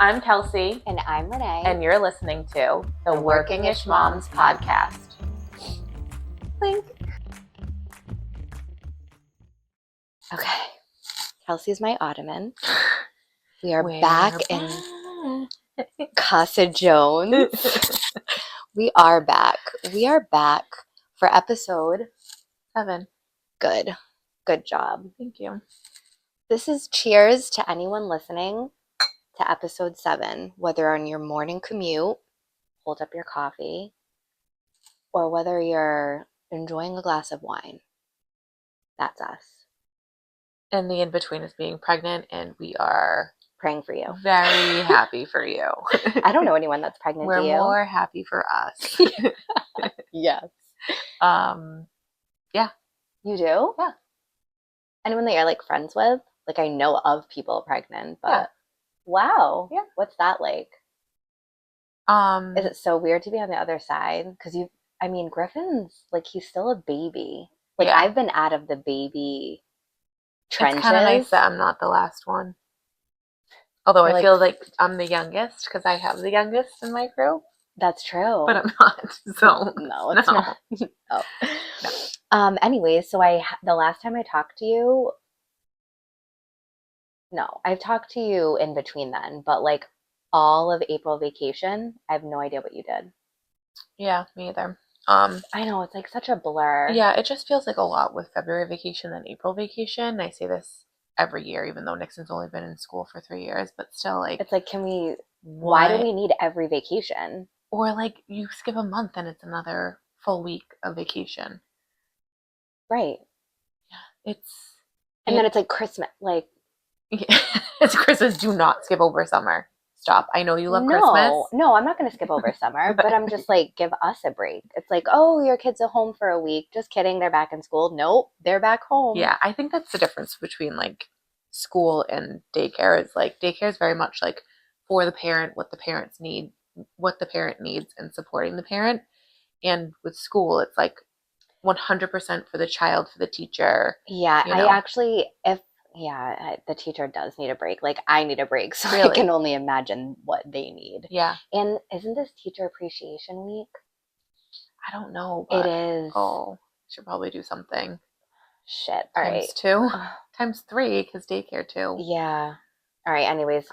I'm Kelsey. And I'm Renay. And you're listening to the Working-ish Moms Podcast. Link. Okay. Kelsey's my ottoman. We are back in Casa Jones. We are back. We are back for episode 7. Good. Good job. Thank you. This is cheers to anyone listening to episode 7, whether on your morning commute, hold up your coffee, or whether you're enjoying a glass of wine. That's us. And the in-between is being pregnant, and we are praying for you. Very happy for you. I don't know anyone that's pregnant. We're do you? more happy for us. Yes. Yeah. You do? Yeah. Anyone that you're like friends with? Like I know of people pregnant, but yeah. Wow. Yeah. What's that like? Is it so weird to be on the other side? Because Griffin's like he's still a baby. Like yeah. I've been out of the baby trenches. It's kind of nice that I'm not the last one. Although I feel like I'm the youngest because I have the youngest in my crew. That's true. But I'm not. So no, it's not. Oh. No. Anyways, so the last time I talked to you, no, I've talked to you in between then, but like all of April vacation, I have no idea what you did. Yeah, me either. I know, it's like such a blur. Yeah, it just feels like a lot with February vacation than April vacation. I say this every year, even though Nixon's only been in school for 3 years, but still like it's like why do we need every vacation? Or like you skip a month and it's another full week of vacation. Right. Yeah. Then it's like Christmas, like yeah. It's Christmas. Do not skip over summer. Stop. I know you love Christmas. No, I'm not going to skip over summer, but I'm just like, give us a break. It's like, oh, your kids are home for a week. Just kidding. They're back in school. Nope. They're back home. Yeah. I think that's the difference between like school and daycare is like daycare is very much like for the parent, what the parent needs and supporting the parent. And with school, it's like 100% for the child, for the teacher. Yeah. The teacher does need a break. Like I need a break, so really? I can only imagine what they need. Yeah. And isn't this Teacher Appreciation Week? I don't know. But, it is. Oh, should probably do something. Shit. All right. Times 2, times 3, because daycare too. Yeah. All right. Anyways,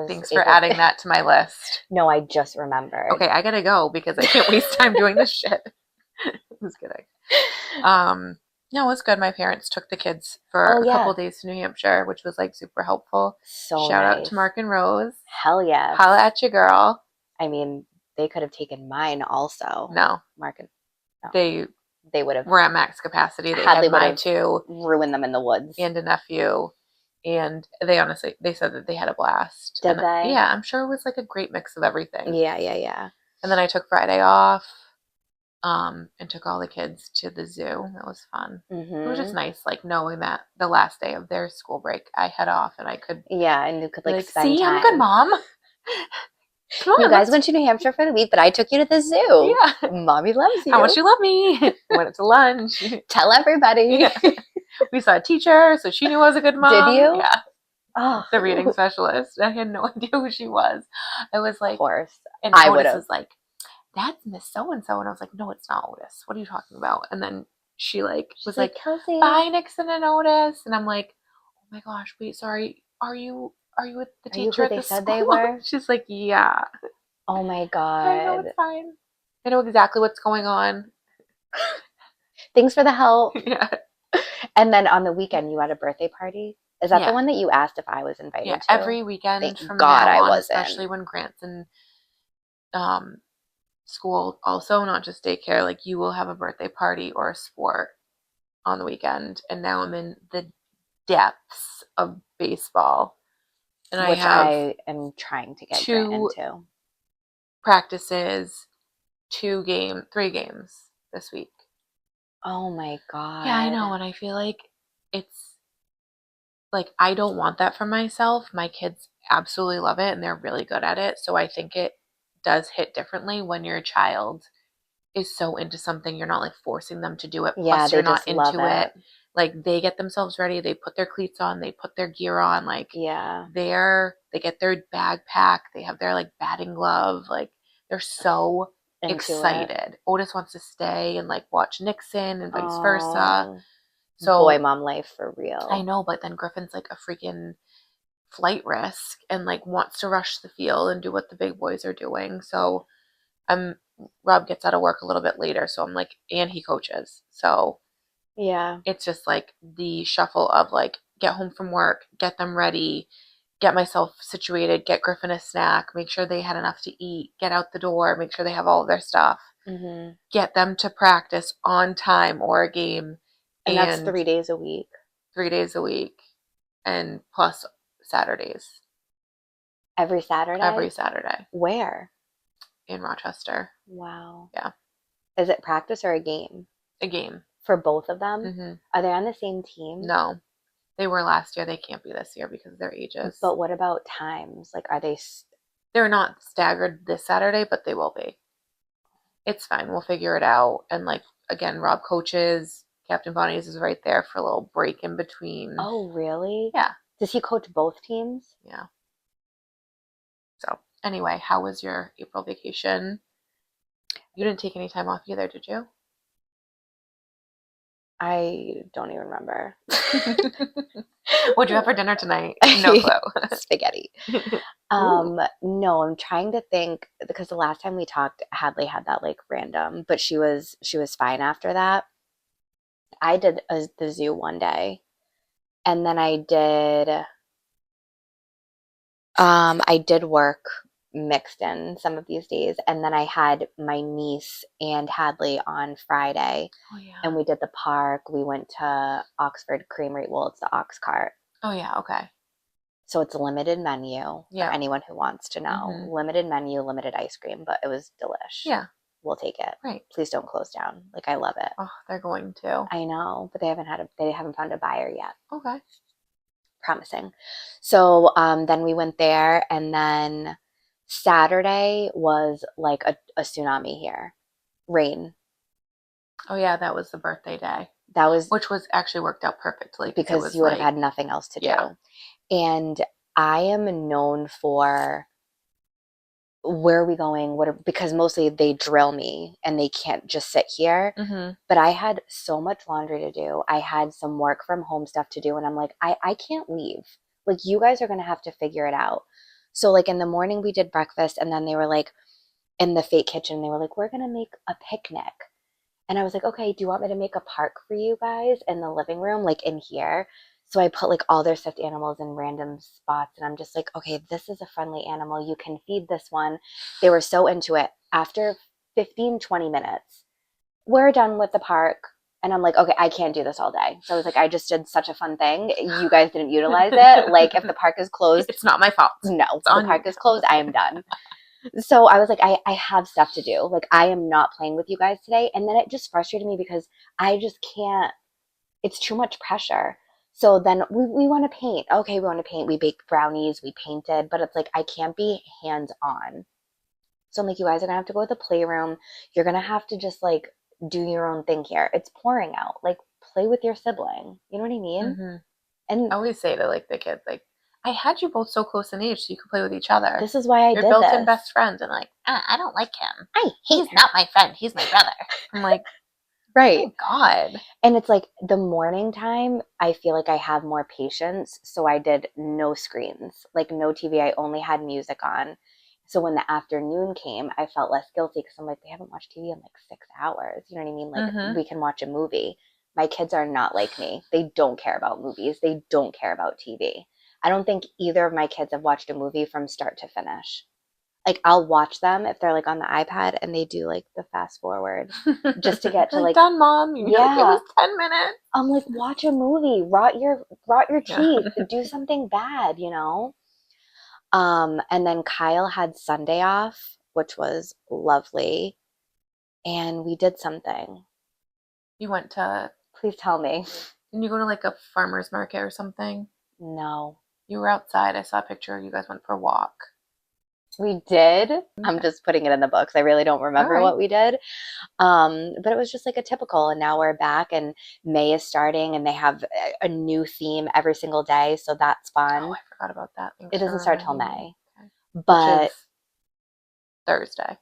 Thanks for adding that to my list. No, I just remembered. Okay, I gotta go because I can't waste time doing this shit. Just kidding. No, it was good. My parents took the kids for a couple days to New Hampshire, which was like super helpful. So Shout out to Mark and Rose. Hell yeah. Holla at your girl. I mean, they could have taken mine also. No. Mark and They would have. We're at max capacity. They had mine too. Ruined them in the woods. And a nephew. And they said that they had a blast. Did they? Yeah, I'm sure it was like a great mix of everything. Yeah. And then I took Friday off. And took all the kids to the zoo. That was fun. Mm-hmm. It was just nice, like knowing that the last day of their school break, I head off and I could. Yeah, and you could like spend see, time. I'm good, Mom. You guys went to New Hampshire for the week, but I took you to the zoo. Yeah, Mommy loves you. How much you love me? Went to lunch. Tell everybody. Yeah. We saw a teacher, so she knew I was a good mom. Did you? Yeah. Oh, the reading specialist. I had no idea who she was. I was like, of course, and I would have. Was like, that's Miss So-and-so. And I was like, no, it's not Otis. What are you talking about? And then she was like, Kelsey. Bye, Nixon and Otis. And I'm like, oh my gosh, wait, sorry. Are you with the teacher at the school? They were? She's like, yeah. Oh my God. I know, it's fine. I know exactly what's going on. Thanks for the help. Yeah. And then on the weekend, you had a birthday party? Is that the one that you asked if I was invited to? Every weekend. Thank from God now on, I wasn't. Especially when Grant's in school also, not just daycare. Like you will have a birthday party or a sport on the weekend. And now I'm in the depths of baseball. And I am trying to get into. Practices, 3 games this week. Oh my God. Yeah, I know. And I feel like it's like I don't want that for myself. My kids absolutely love it and they're really good at it. So I think it does hit differently when your child is so into something. You're not like forcing them to do it. Yeah, plus you're not into it. Like they get themselves ready, they put their cleats on, they put their gear on, like Yeah. they get their backpack, they have their like batting glove, like they're so Into it. excited. Otis wants to stay and like watch Nixon and vice versa. Oh, boy, So mom life for I real. know, but then Griffin's like a freaking flight risk and like wants to rush the field and do what the big boys are doing. So I'm Rob gets out of work a little bit later, so I'm like, and he coaches. So Yeah. it's just like the shuffle of like get home from work, get them ready, get myself situated, get Griffin a snack, make sure they had enough to eat, get out the door, make sure they have all of their stuff, Hmm. get them to practice on time or a game, And that's and 3 days a week. 3 days a week, and plus Saturdays, Every Saturday? every Saturday Where? in Rochester. Wow. Yeah, Is it practice or a game? a game. For both of them? Hmm. Are they on the same team? No, they were last year. They can't be this year because of their ages. But what about times? Like, are they? They're not staggered this Saturday, but they will be. It's fine. We'll figure it out. And like again, Rob coaches. Captain Bonnie's is right there for a little break in between. Oh, really? Yeah, Does he coach both teams? yeah. So anyway, how was your April vacation? You didn't take any time off either, did you? I don't even remember. What'd you have for dinner tonight? No clue. Spaghetti. Ooh. No, I'm trying to think because the last time we talked, Hadley had that like random, but she was fine after that. I did the zoo one day, and then I did work mixed in some of these days, and then I had my niece and Hadley on Friday, Oh yeah. and we did the park. We went to Oxford Creamery. Well, it's the Ox Cart. Oh yeah. Okay. So it's a limited menu for Yeah. anyone who wants to know. Hmm. Limited menu, limited ice cream, but it was delish. Yeah. We'll take it. Right. Please don't close down. Like I love it. Oh, they're going to. I know, but they haven't found a buyer yet. Okay. Promising. So then we went there, and then Saturday was like a tsunami here. Rain. Oh yeah, that was the birthday day, That was which was actually worked out perfectly because it because was you would have like, had nothing else to yeah. do. And I am known for where are we going? Because mostly they drill me and they can't just sit here. Hmm. But I had so much laundry to do. I had some work from home stuff to do. And I'm like, I can't leave. Like, you guys are going to have to figure it out. So, like, in the morning, we did breakfast. And then they were like, in the fake kitchen, they were like, we're going to make a picnic. And I was like, okay, do you want me to make a park for you guys in the living room, like in here? So I put like all their stuffed animals in random spots. And I'm just like, okay, this is a friendly animal. You can feed this one. They were so into it. After 15, 20 minutes, we're done with the park. And I'm like, okay, I can't do this all day. So I was like, I just did such a fun thing. You guys didn't utilize it. Like, if the park is closed, It's not my fault. no, if It's the on park you. is closed, I am done. So I was like, I have stuff to do. Like, I am not playing with you guys today. And then it just frustrated me because I just can't, it's too much pressure. So then we want to paint. Okay, we want to paint. We baked brownies, we painted, but it's like, I can't be hands on. So I'm like, you guys are going to have to go to the playroom. You're going to have to just like do your own thing here. It's pouring out. Like, play with your sibling. You know what I mean? Hmm. And I always say to like the kids, like, I had you both so close in age so you could play with each other. this is why I You're did built-in this. best friends, and like, I don't like him. I hate He's not my friend. He's my brother. I'm like, right. oh God. And it's like the morning time, I feel like I have more patience. So I did no screens, like no TV. I only had music on. So when the afternoon came, I felt less guilty because I'm like, they haven't watched TV in like 6 hours. You know what I mean? Like, Hmm. we can watch a movie. My kids are not like me. They don't care about movies, they don't care about TV. I don't think either of my kids have watched a movie from start to finish. Like, I'll watch them if they're like on the iPad and they do like the fast forward just to get to Like, like, done, Mom. You're like, it yeah. was 10 minutes. I'm like, watch a movie, rot your Yeah. teeth, do something bad, you know? And then Kyle had Sunday off, which was lovely, and we did something. You went to, Please tell me. didn't you go to like a farmer's market or something? No. You were outside. I saw a picture. You guys went for a walk. We did. I'm Okay. just putting it in the books. I really don't All remember right. what we did. But it was just like a typical, and now we're back, and May is starting, and they have a new theme every single day, so that's Oh, fun. I forgot about that. It Thanks for doesn't start till reminding me. May, Okay. Which is but Thursday.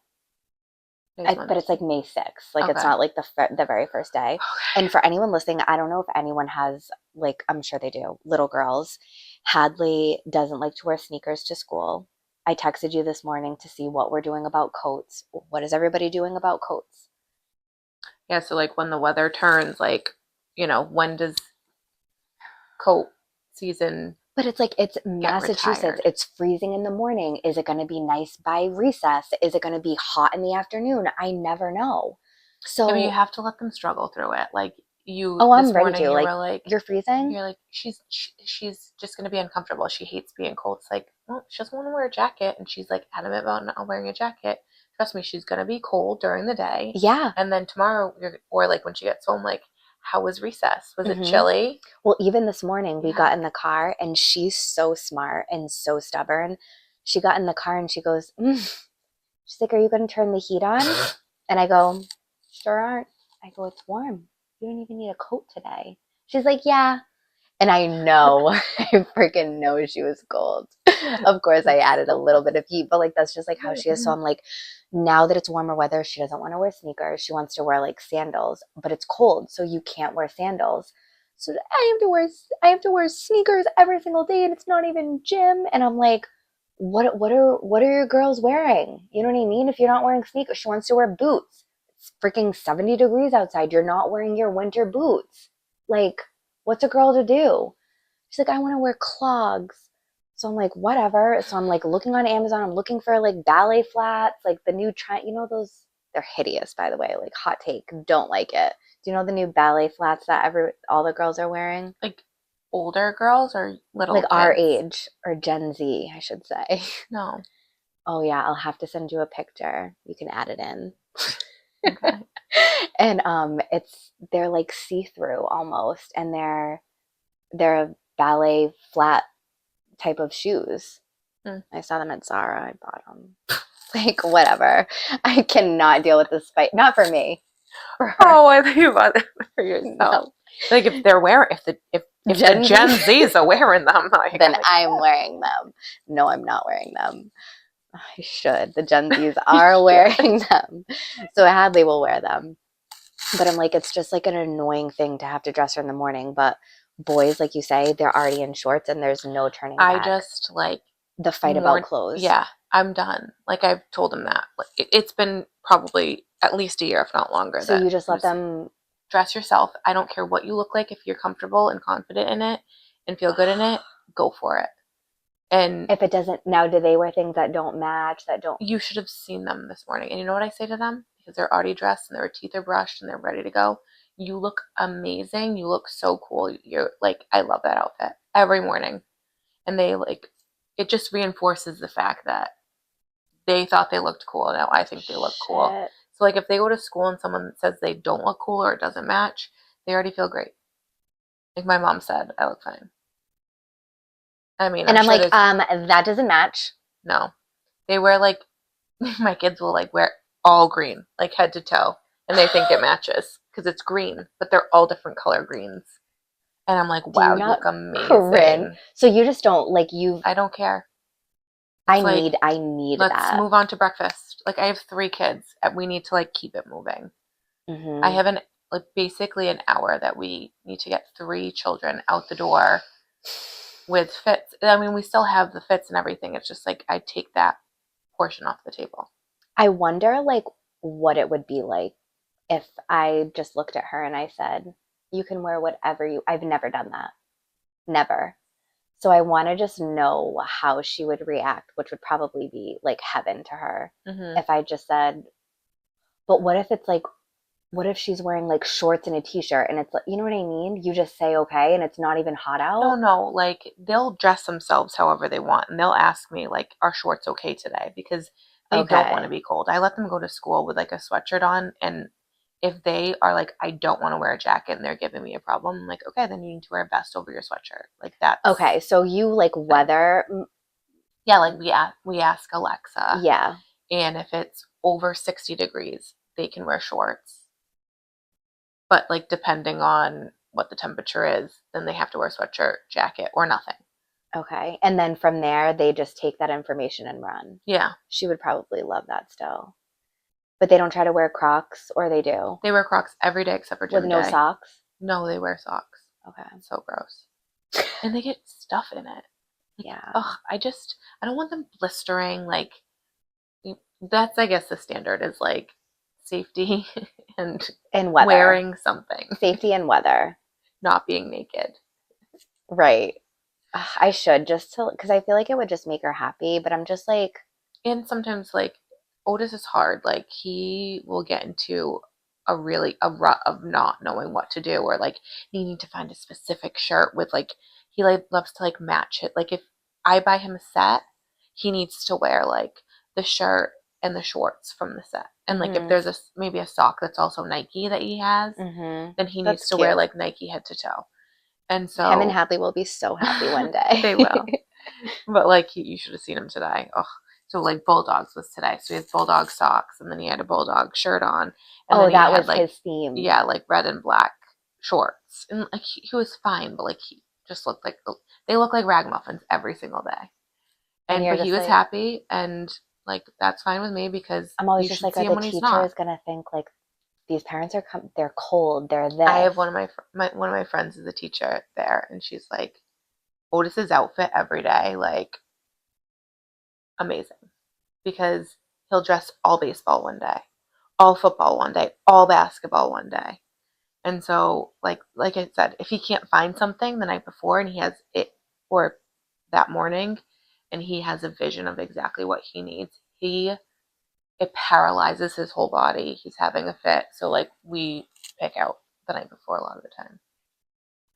Today's but it's Wednesday. like May 6th. Like it's Okay. not like the very first day. And for anyone listening, I don't know if anyone has, like, I'm sure they do, little girls. Hadley doesn't like to wear sneakers to school. I texted you this morning to see what we're doing about coats. What is everybody doing about coats? Yeah, so like when the weather turns, like, when does coat season But it's like, it's get Massachusetts. retired? It's freezing in the morning. Is it going to be nice by recess? Is it going to be hot in the afternoon? I never know. Yeah, but you So, have to let them struggle through it. Like oh, I'm this ready morning, to. you Like, were like, you're freezing? she's just gonna be uncomfortable. She hates being cold. It's like, well, she doesn't want to wear a jacket, and she's like adamant about not wearing a jacket. Trust me, she's gonna be cold during the day, Yeah. and then tomorrow, or like when she gets home, like, how was recess? Was it Hmm. chilly? Well, even this morning, we Yeah. got in the car, and she's so smart and so stubborn. She got in the car and she goes, she's like, "Are you going to turn the heat on?" And I go, "Sure aren't." I go, "It's warm. You don't even need a coat today." She's like, "Yeah." And I know, I freaking know she was cold. Of course, I That's added a so little bit funny. of heat, but like that's just like how she is. So I'm like, now that it's warmer weather, she doesn't want to wear sneakers. She wants to wear like sandals, but it's cold, so you can't wear sandals. So I have to wear sneakers every single day, and it's not even gym. And I'm like, what are your girls wearing? You know what I mean? If you're not wearing sneakers, she wants to wear boots. It's freaking 70 degrees outside. You're not wearing your winter boots. Like, what's a girl to do? She's like, I want to wear clogs. So I'm like, whatever. So I'm like looking on Amazon. I'm looking for like ballet flats, like the new trend. You know those? They're hideous, by the way. Like, hot take. Don't like it. Do you know the new ballet flats that all the girls are wearing? Like older girls or Like little our kids? age, or Gen Z, I should say. No. Oh yeah, I'll have to send you a picture. You can add it in. Okay. And they're like see-through almost, and they're a ballet flat type of shoes. Hmm. I saw them at Zara. I bought them. Like, whatever. I cannot deal with this fight. Not for me. For her. Oh, I think you bought it for yourself. No. Like if they're wearing, if the Gen Gen Z. Zs are wearing them, like Then I'm like, I'm yeah, wearing them. No, I'm not wearing them. I should. The Gen Zs you are should. wearing them. So Hadley will wear them. But I'm like, it's just like an annoying thing to have to dress her in the morning. But boys, like you say, they're already in shorts and there's no turning I back. just like The fight about more. clothes. Yeah, I'm done. Like I've told him that. Like it's been probably at least a year, if not longer. So That you just I'm let just them. dress yourself. I don't care what you look like. If you're comfortable and confident in it and feel good in it, go for it. And If it doesn't, now do they wear things that don't match, that don't? you should have seen them this morning. And you know what I say to them? Because they're already dressed and their teeth are brushed and they're ready to go. You look amazing. You look so cool. You're like, I love that outfit every morning. And they like, it just reinforces the fact that they thought they looked cool. Now I think they look cool. Shit. So like if they go to school and someone says they don't look cool or it doesn't match, they already feel great. Like my mom said, I look fine. I mean, And I'm I'm sure like, there's that doesn't match. no. They wear like my kids will like wear all green, like head to toe, and they think it matches because it's green, but they're all different color greens. And I'm like, Do you wow, you not look cringe? amazing. So you just don't like I don't care. I It's like, need I need let's that. move on to breakfast. Like I have 3 kids, and we need to like keep it moving. I Hmm. have an like basically an hour that we need to get 3 children out the door with fits. I mean, we still have the fits and everything. It's just like I take that portion off the table. I wonder like what it would be like if I just looked at her and I said, "You can wear whatever you." I've never done that. Never. So I want to just know how she would react, which would probably be like heaven to her Hmm. if I just said, "But what if it's like what if she's wearing like shorts and a t-shirt and it's like, you know what I mean? You just say okay and it's not even hot No, out." no, like they'll dress themselves however they want, and they'll ask me like, "Are shorts okay today?" Because they don't want to Okay. be cold. I let them go to school with like a sweatshirt on, and if they are like, "I don't want to wear a jacket," and they're giving me a problem, I'm like, "Okay, then you need to wear a vest over your sweatshirt." Like that's Okay, so you like the thing. weather Yeah, like we ask Alexa, Yeah. and if it's over 60 degrees, they can wear shorts. But like depending on what the temperature is, then they have to wear a sweatshirt, jacket, or nothing. Okay. And then from there, they just take that information and run. Yeah. She would probably love that still. But they don't try to wear Crocs, or they do? They wear Crocs every day except for With gym no day. socks? No, they wear socks. Okay. It's so gross. And they get stuff in it. Like, Yeah. ugh, I don't want them blistering. Like, that's, I guess, the standard is like safety and And weather. wearing something, Safety and weather. not being naked. Right. Ugh, I should just to, because I feel like it would just make her happy, but I'm just like, And sometimes, like, Otis is hard. Like, he will get into a rut of not knowing what to do, or like needing to find a specific shirt with, like, he like loves to like match it. Like, if I buy him a set, he needs to wear like the shirt and the shorts from the set. And like if there's maybe a sock that's also Nike that he has, then he needs that's to wear cute. like Nike head to toe. And Him and so Hadley will be so happy one day. they will. But like you should have seen him today. Oh, so like Bulldogs was today. So he has Bulldog socks, and then he had a Bulldog shirt on, and Oh, then he that had was like, his theme. yeah, like red and black shorts, and like he was fine, but like he just looked like they look like ragamuffins every single day. And And you're but he just was like, happy, and like that's fine with me because I'm always you just should like, are see him the when he's teachers not. gonna think like these parents are they're cold, they're I this. have one of my friends is a teacher there, and she's like, Otis's outfit every day, like amazing, because he'll dress all baseball one day, all football one day, all basketball one day. And so like I said, if he can't find something the night before and he has it, or that morning, and he has a vision of exactly what he needs, it paralyzes his whole body. He's having a fit. So like we pick out the night before a lot of the time.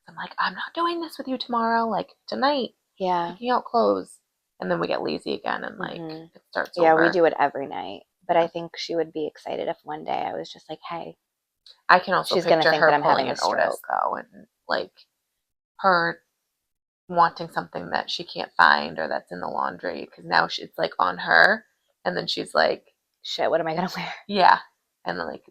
I'm like, I'm not doing this with you tomorrow. Like tonight, Yeah. picking out clothes. And then we get lazy again, and like it starts Yeah, we over. do it every night. But Yeah. I think she would be excited if one day I was just like, hey, I can also she's gonna picture think that her I'm pulling having an a Otis stroke. though, and like her wanting something that she can't find or that's in the laundry, because now it's like on her, and then she's like, Shit, what am I gonna wear? yeah, and then like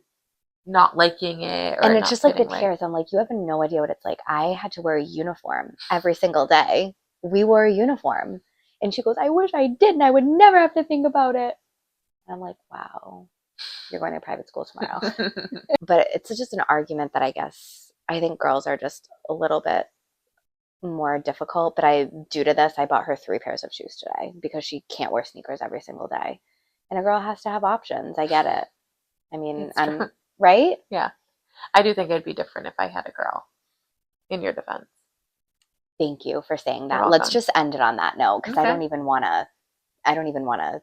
not liking it And or it's not just like the fitting right. tears. I'm like, you have no idea what it's like. I had to wear a uniform every single day. We wore a uniform. And she goes, I wish I didn't. I would never have to think about it. And I'm like, wow, you're going to private school tomorrow. But it's just an argument that I think girls are just a little bit more difficult. But due to this, I bought her 3 pairs of shoes today because she can't wear sneakers every single day. And a girl has to have options. I get it. I mean, It's true. right? Yeah, I do think it'd be different if I had a girl. In your defense, Thank you for saying you're that. Let's welcome. just end it on that note because Okay. I don't even want to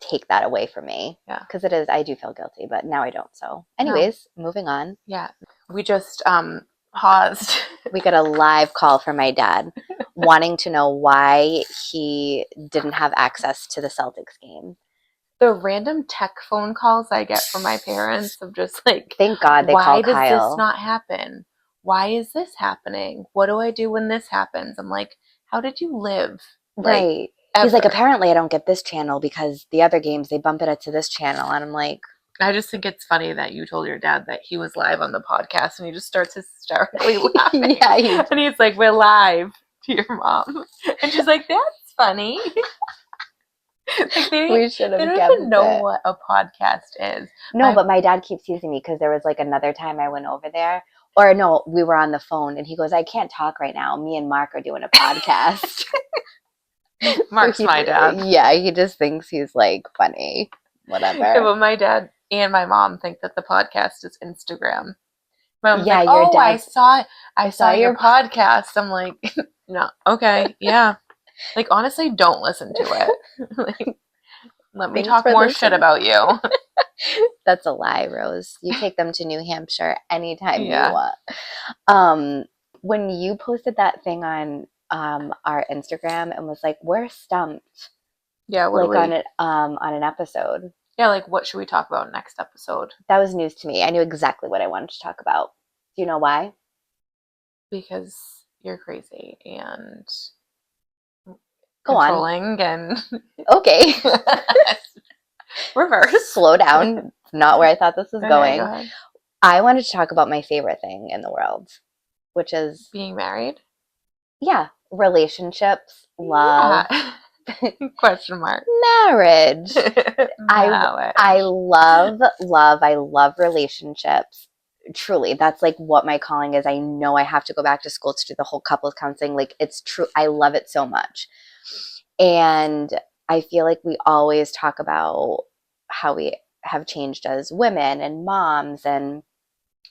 take that away from me. Yeah. Because I do feel guilty, but now I don't. So, anyways, moving on. Yeah, we just paused. We got a live call from my dad wanting to know why he didn't have access to the Celtics game. The random tech phone calls I get from my parents of just like, Thank God they why called does Kyle. this not happen? Why is this happening? What do I do when this happens? I'm like, how did you live? Like, Right. He's like, ever? apparently I don't get this channel because the other games they bump it up to this channel. And I'm like, I just think it's funny that you told your dad that he was live on the podcast, and he just starts hysterically laughing. yeah, and he's like, we're live to your mom. And she's like, that's funny. Like we should they have don't kept even know it. what a podcast is. No, but my dad keeps teasing me because there was like another time I went over there, or no, we were on the phone and he goes, I can't talk right now. Me and Mark are doing a podcast. Mark's my dad. Yeah, he just thinks he's like funny. Whatever. Yeah, but my dad and my mom think that the podcast is Instagram. Mom's Yeah, like, your oh, dad's, I saw your podcast. I'm like, no, okay, yeah. Like, honestly, don't listen to it. Like, let me Thanks talk for more listening. shit about you. That's a lie, Rose. You take them to New Hampshire anytime you Yeah. want. When you posted that thing on our Instagram and was like, we're stumped. Yeah, like on an episode. Yeah, like what should we talk about next episode? That was news to me. I knew exactly what I wanted to talk about. Do you know why? Because you're crazy and Go on. controlling and Okay. reverse. Slow down. Not where I thought this was Okay, go going. ahead. I wanted to talk about my favorite thing in the world, which is, Being married? yeah, relationships, love, Yeah. Question mark. marriage. I I Marriage. love relationships. Truly, that's like what my calling is. I know I have to go back to school to do the whole couples counseling. Like it's true. I love it so much. And I feel like we always talk about how we have changed as women and moms and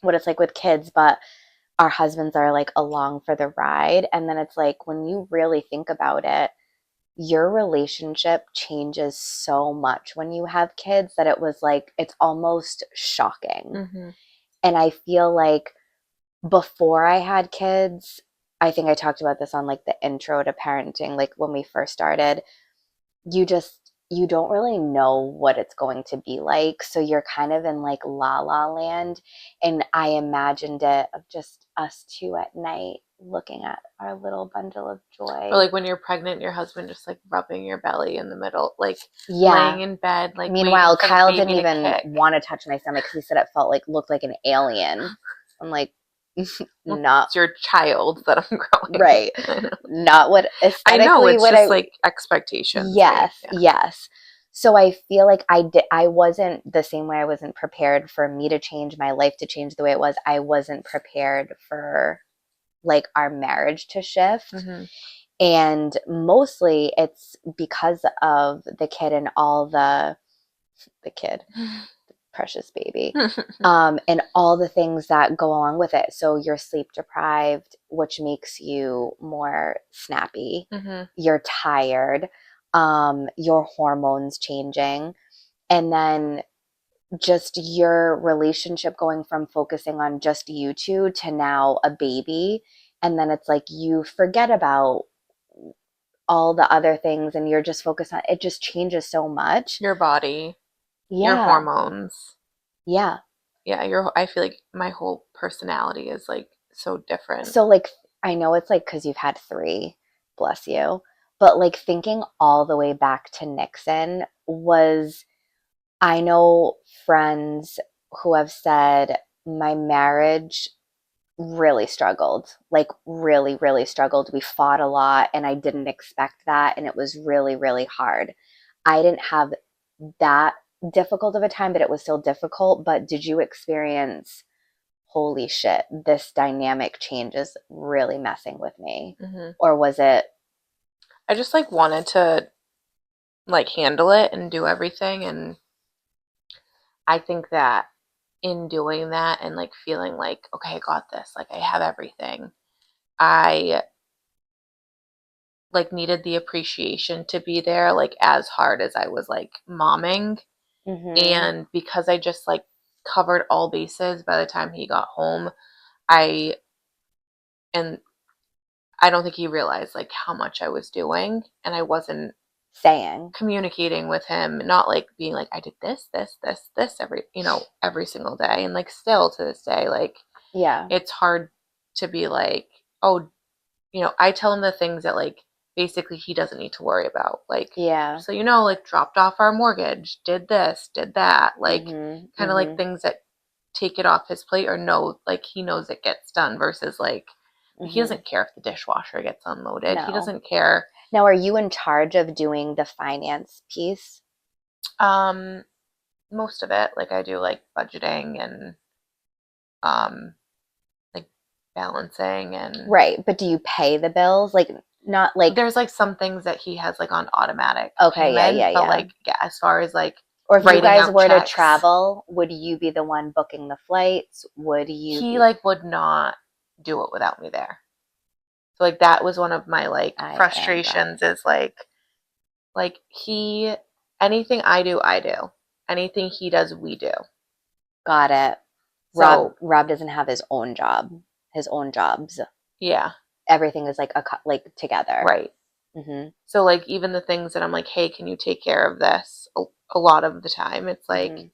what it's like with kids, but our husbands are like along for the ride. And then it's like when you really think about it, your relationship changes so much when you have kids that it was like it's almost shocking. Mm-hmm. And I feel like before I had kids, I think I talked about this on like the intro to parenting, like when we first started, you don't really know what it's going to be like, so you're kind of in like la la land. And I imagined it of just us two at night looking at our little bundle of Or joy. like when you're pregnant, your husband just like rubbing your belly in the middle, like Yeah. laying in bed, like waiting Meanwhile, for the Kyle didn't baby to even kick. want to touch my stomach because he said it felt like looked like an alien. I'm like, Well, not it's your child that I'm growing. right. I know. Not what I know, aesthetically it's what just I like expectations, right? yes, Yeah. yes. So I feel like I wasn't the same way I wasn't prepared for me to change my life to change the way it was. I wasn't prepared for like our marriage to shift. Mm-hmm. And mostly it's because of the kid and all the kid, precious baby, and all the things that go along with it. So you're sleep deprived, which makes you more snappy. Mm-hmm. You're tired, your hormones changing, and then just your relationship going from focusing on just you two to now a baby. And then it's like you forget about all the other things and you're just focused on it, just changes so much. Your body, your Yeah. hormones. Yeah. Yeah, I feel like my whole personality is like so different. So, like, I know it's like because you've had three, bless you, but like thinking all the way back to Nixon was, I know friends who have said my marriage really struggled, like, really, really struggled. We fought a lot, and I didn't expect that, and it was really, really hard. I didn't have that difficult of a time, but it was still difficult. But did you experience holy shit, this dynamic change is really messing with me? Mm-hmm. Or was it, I just like wanted to like handle it and do everything, and I think that in doing that and like feeling like okay, I got this, like I have everything, I like needed the appreciation to be there, like as hard as I was like momming. mm-hmm, And because I just like covered all bases by the time he got home, I and I don't think he realized like how much I was doing, and I wasn't saying, communicating with him, not like being like I did this every every single day. And like still to this day, like yeah, it's hard to be like, oh, I tell him the things that like basically he doesn't need to worry about. Like, yeah, so like dropped off our mortgage, did this, did that, like mm-hmm, kind of like mm-hmm, things that take it off his plate, or no, like he knows it gets done versus like he mm-hmm. doesn't care if the dishwasher gets unloaded. He No. doesn't care. Now, are you in charge of doing the finance piece? Um, Most of it, like I do like budgeting and um like balancing, and Right, but do you pay the bills? Like, not like, there's like some things that he has like on automatic okay, yeah, payment, yeah, but yeah. like yeah, as far as like Or if you writing guys out were to checks, travel, would you be the one booking the flights? Would you he be? like would not do it without me there. So like that was one of my like I am that. frustrations, is like he, anything I do, I do. Anything he does, we do. Got it. Rob So Rob doesn't have his own job, his own jobs. yeah, Everything is like like together. right. Mhm. So like even the things that I'm like, hey, can you take care of this? A lot of the time, it's like Mhm.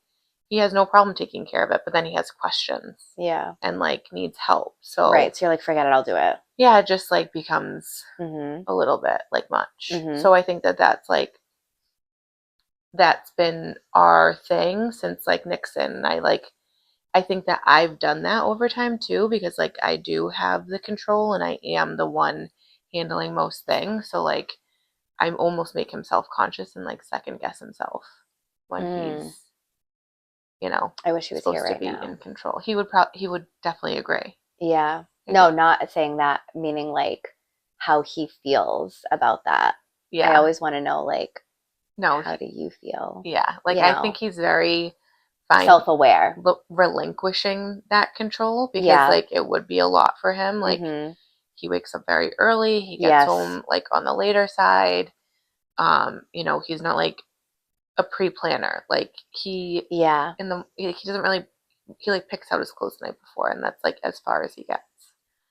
he has no problem taking care of it, but then he has questions Yeah. and like needs help. Right. So So you're like, forget it, I'll do it. yeah, it just like becomes Mm-hmm. a little bit like much. Mm-hmm. So I think that that's been our thing since like Nixon. And I think that I've done that over time too because like I do have the control and I am the one handling most things. So like I almost make him self-conscious and like second guess himself when Mm. he's, you know, I wish he was here supposed to right be in now. control. He would definitely agree. Yeah. I No, think. not saying that, meaning like how he feels about that. I Yeah. always want to know, like, No, how do you feel? yeah. Like You I think know, he's very fine self-aware. relinquishing that control because Yeah. like it would be a lot for him. Like Mm-hmm. he wakes up very early, he gets Yes. home like on the later side. You know, he's not like a pre-planner. Like Yeah. he doesn't really he like picks out his clothes the night before and that's like as far as he gets.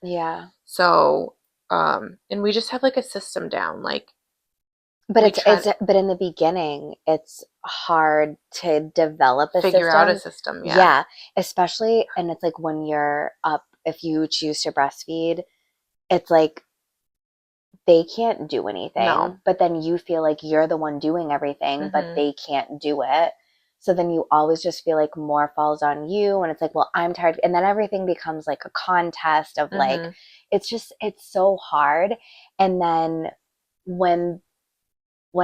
Yeah. So, and we just have like a system down. Like But we try to but in the beginning, it's hard to develop a figure out a system. system. Yeah. Yeah, especially, and it's like when you're up, if you choose to breastfeed, it's like they can't do No. anything, but then you feel like you're the one doing everything, but Mhm. they can't do it. So then you always just feel like more falls on you, and it's like, well, I'm tired, and then everything becomes like a contest of like, Mhm. it's so hard. And then when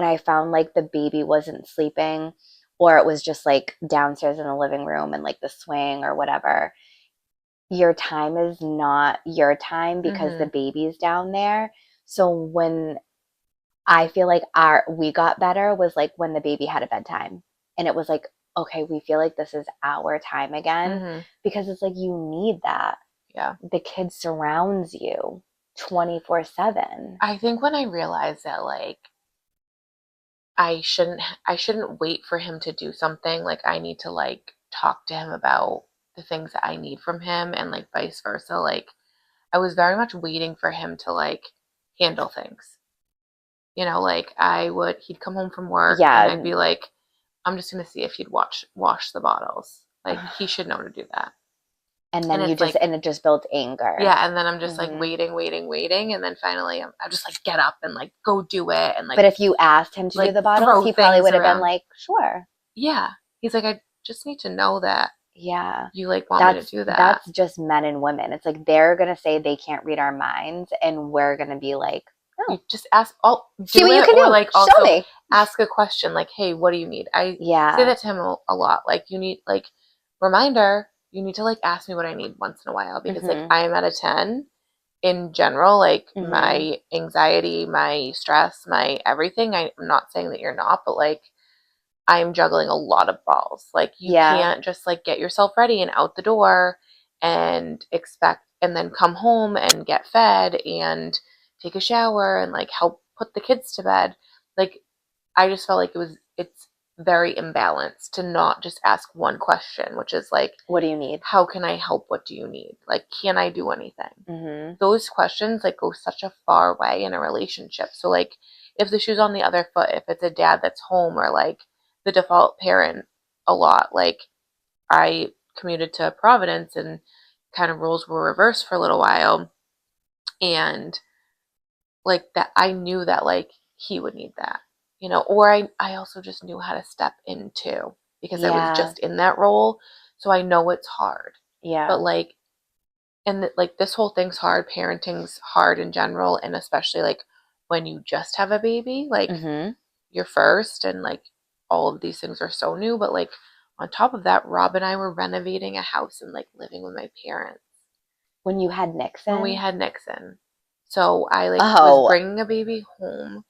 I found like the baby wasn't sleeping or it was just like downstairs in the living room and like the swing or whatever, your time is not your time because the Mhm. baby's down there. So when I feel like our we got better was like when the baby had a bedtime and it was like, okay, we feel like this is our time again Mhm. because it's like you need that. Yeah. The kid surrounds you 24/7. I think when I realized that like I shouldn't wait for him to do something. Like I need to like talk to him about the things that I need from him and like vice versa. Like I was very much waiting for him to like handle things. You know, like he'd come home from work and Yeah. I'd be like, I'm just gonna see if he'd wash the bottles. Like he should know to do that. And And then it's like, it just builds anger. yeah, and then I'm just like Hmm. waiting, and then finally I just like get up and like go do it and But if you asked him to do like the bottles, throw he probably things would have been around. like, sure. Yeah. He's like, I just need to know that Yeah. you like want me to do that. That's just men and women. It's like they're gonna say they can't read our minds and we're gonna be like, You oh, just ask, I'll see do what you it, can or do. like Show also me. ask a question like, hey, what do you need? I say Yeah. that to him a lot. Like, you need, like, reminder, you need to like ask me what I need once in a while because like Mm-hmm. I am at a 10 in general, like Mm-hmm. my anxiety, my stress, my everything. I'm not saying that you're not, but like I'm juggling a lot of balls. Like you Yeah. can't just like get yourself ready and out the door and expect and then come home and get fed and take a shower and like help put the kids to bed. Like I just felt like it's very imbalanced to not just ask one question, which is like, What do you need? how can I help? What do you need? Like, can I do anything? Mm-hmm. Those questions like go such a far way in a relationship. So like if the shoe's on the other foot, if it's a dad that's home or like the default parent a lot, like I commuted to Providence and kind of roles were reversed for a little while and like that I knew that like he would need that, you know, or I also just knew how to step into because I was Yeah. just in that role. So I know it's hard. But Yeah. like like this whole thing's hard, parenting's hard in general and especially like when you just have a baby, like Mm-hmm. you're first and like all of these things are so new, but like on top of that, Rob and I were renovating a house and like living with my parents When you had when we Nixon? had Nixon. So I like was Oh, bringing a baby home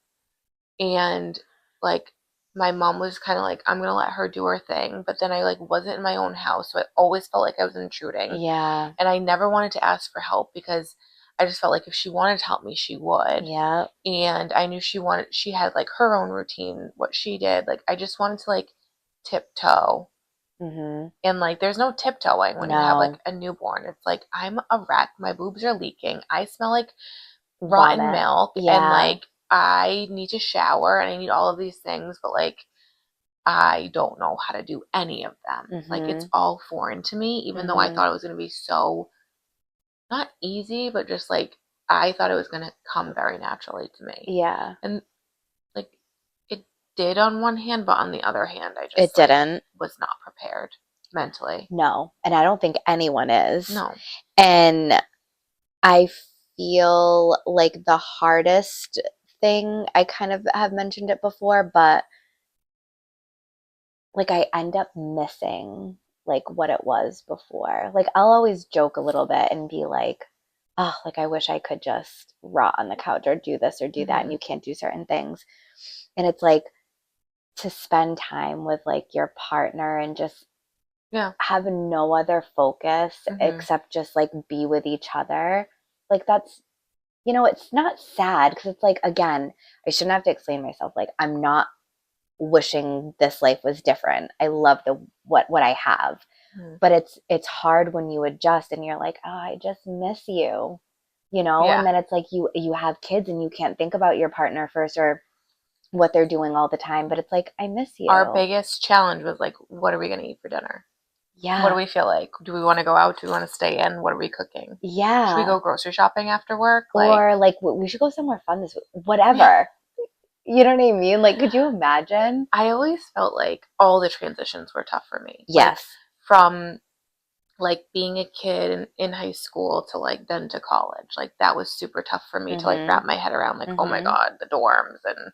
and like my mom was kind of like I'm gonna let her do her thing, but then I like wasn't in my own house, so I always felt like I was intruding yeah. and I never wanted to ask for help because I just felt like if she wanted to help me she would, Yeah. and I knew she had like her own routine what she did, like I just wanted to like tiptoe, Mm-hmm. and like there's no tiptoeing when you have like No. a newborn. It's like I'm a wreck, my boobs are leaking, I smell like rotten Vomit. milk and Yeah. like I need to shower and I need all of these things, but like I don't know how to do any of them. Like it's Mhm. all foreign to me, even though I Mhm. thought it was going to be so not easy, but just like I thought it was going to come very naturally to me. Yeah. And like it did on one hand, but on the other hand, I It just like didn't. was not prepared mentally. No. And I don't think anyone is. No. And I feel like the hardest thing, I kind of have mentioned it before, but like I end up missing like what it was before. Like I'll always joke a little bit and be like, oh, like I wish I could just rot on the couch or do this or do that, and Hmm. you can't do certain things. And it's like to spend time with like your partner and just Yeah. have no other focus Hmm. except just like be with each other. Like that's, it's not sad because it's like, again, I shouldn't have to explain myself. Like I'm not wishing this life was different. I love the what I have. Hmm. But it's hard when you adjust and you're like, "Oh, I just miss you." And Yeah. then it's like you have kids and you can't think about your partner first or what they're doing all the time, but it's like, "I miss Our you." biggest challenge was like, what are we going to eat for dinner? What do Yeah. we feel like? Do we want to go out? Do we want to stay in? What are we cooking? Should we Yeah. go grocery shopping after work? Like, Or like we should go somewhere fun this week. yeah. Whatever. You know what I mean? Like could you imagine? I always felt like all the transitions were tough for me. Like Yes. from like being a kid in high school to like then to college. Like that was super tough for me to like wrap Mhm. my head around like, oh my Mhm. God, the dorms and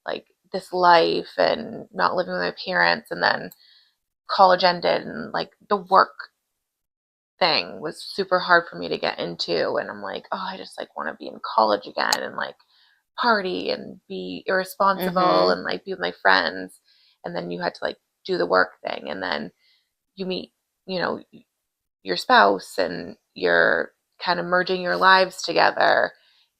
like this life and not living with my parents and then college ended and like the work thing was super hard for me to get into and I'm like, oh, I just like want to be in college again and like party and be irresponsible Mhm. and like be with my friends and then you had to like do the work thing and then you meet, you know, your spouse and you're kind of merging your lives together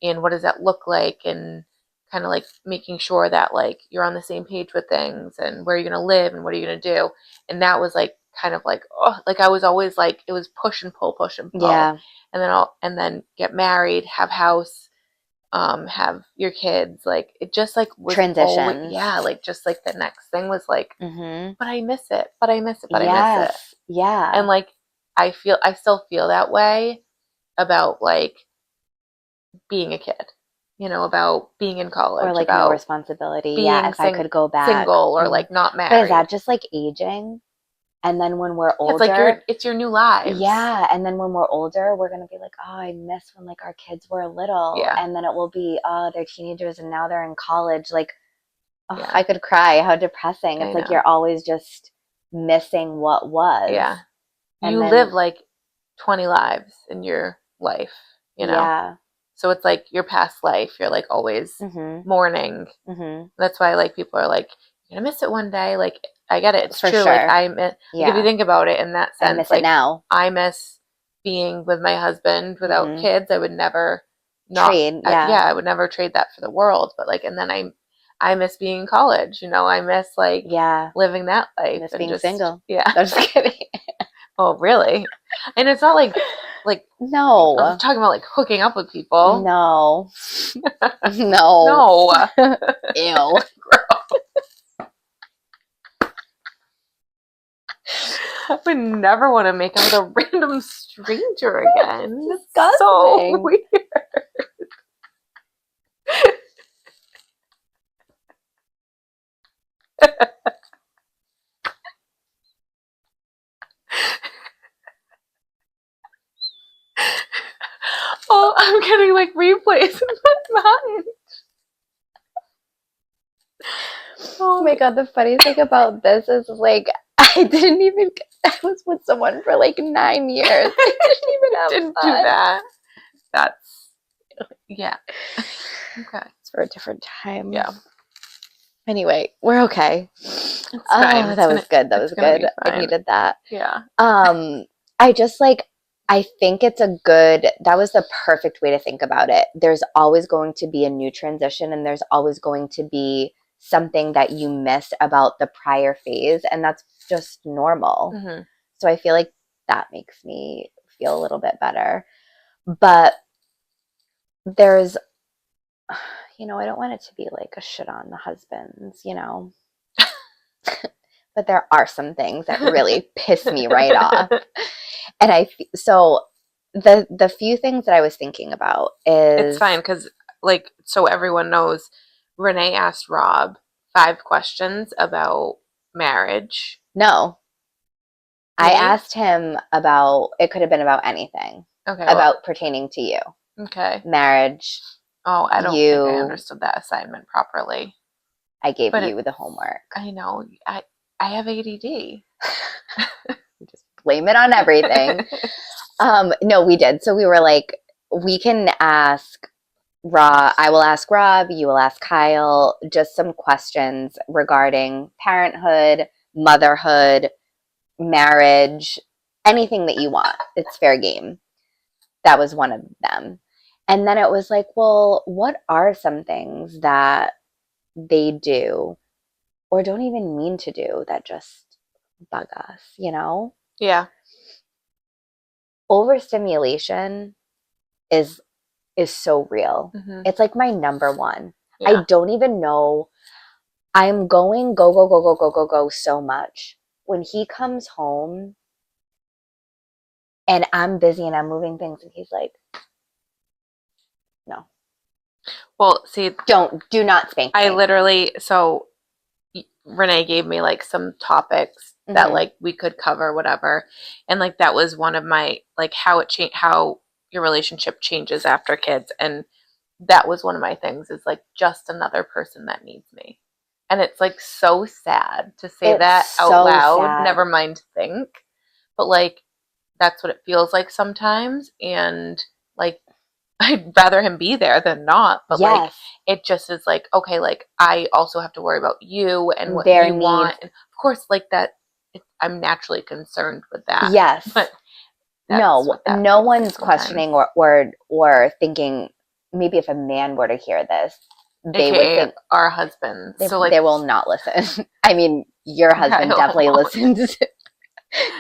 and what does that look like and kind of like making sure that like you're on the same page with things and where you're going to live and what are you going to do and that was like kind of like oh like I was always like it was push and pull Yeah. and then get married have house have your kids like it just like was always Transitions. yeah like just like the next thing was like Mhm. but I miss it but I miss it but I miss it Yes. and Yeah. like I still feel that way about like being a kid, you know, about being in Or college, like no about responsibility. Yeah, being if I could go back. single or Mhm. like not But is married. that just like aging? And then when we're Yeah, it's like older, it's your new lives. yeah, and then when we're older, we're gonna be like, oh, I miss when like our kids were little. Yeah, And then it will be, oh, they're teenagers and now they're in college. Like, oh, yeah, I could cry. How depressing. It's I like know. you're always just missing what was. Yeah, And you live then, like 20 lives in your life, you know. yeah. So it's like your past life. You're like always Mm-hmm. mourning. Mm-hmm. That's why like people are like, you're gonna miss it one day. Like I get it. It's For true. Like sure. like if you Yeah. think about it in that I sense, miss it like now. I miss being with my husband without Mm-hmm. kids. I would never not. Trade. Yeah. Yeah, I would never trade that for the world. But like, and then I miss being in college. You know, I miss like Yeah. living that life Miss and being just single. yeah. No, just kidding. Oh, really? And it's not like I'm No. talking about like hooking up with people. No. No. No. Ew. I would never want to make out with a random stranger again. That's so Disgusting. weird. Oh, I'm getting like replays in my mind. Oh Oh my my, God, the funny thing about this is like I didn't even I was with someone for like 9 years. I didn't even have didn't do fun. that. That's yeah. Okay. It's for a different time. Yeah. Anyway, we're okay. It's fine. Oh, that was good. That It's was gonna good. be I fine. needed that. Yeah. Um, I just like, I think that was the perfect way to think about it. There's always going to be a new transition and there's always going to be something that you miss about the prior phase, and that's just normal. Hmm. So I feel like that makes me feel a little bit better. But there's, I don't want it to be like a shit on the husbands. but there are some things that really piss me right off. And so the few things that I was thinking about It's is fine because, like, so everyone knows, Renay asked Rob 5 questions about marriage. no. I Did he? asked him about, it could have been about anything Okay, well, about pertaining to you, okay. marriage, Oh, I don't think I you. understood that assignment properly. I gave But you the homework. I know I have ADD. Just blame it on everything. No, we did. So we were like, we can ask Rob, I will ask Rob, you will ask Kyle, just some questions regarding parenthood, motherhood, marriage, anything that you want. It's fair game. That was one of them. And then it was like, well, what are some things that they do or don't even mean to do that just bug us, you know? Yeah. Overstimulation is is so real. Hmm. It's like my number one. I Yeah. don't even know. I'm going go, go, go, go, go, go, go so much. When he comes home and I'm busy and I'm moving things and he's like, no, Well, see, do not spank I me. literally, so Renay gave me like some topics that Mm-hmm. like we could cover, whatever. And like that was one of my, like, how your relationship changes after kids. And that was one of my things, is like just another person that needs me. And it's like so sad to say It's that out so loud, sad. never mind think. But like that's what it feels like sometimes. And like I'd rather him be there than not, but like Yes, it just is like, okay, like I also have to worry about you and what their you needs. want. And of course, like that, I'm naturally concerned with that, Yes. but that's No, what that no feels like one's sometimes. questioning or thinking maybe if a man were to hear this, they would AKA think our husbands. So they like will not listen. I mean, your husband Kyle definitely won't. listens.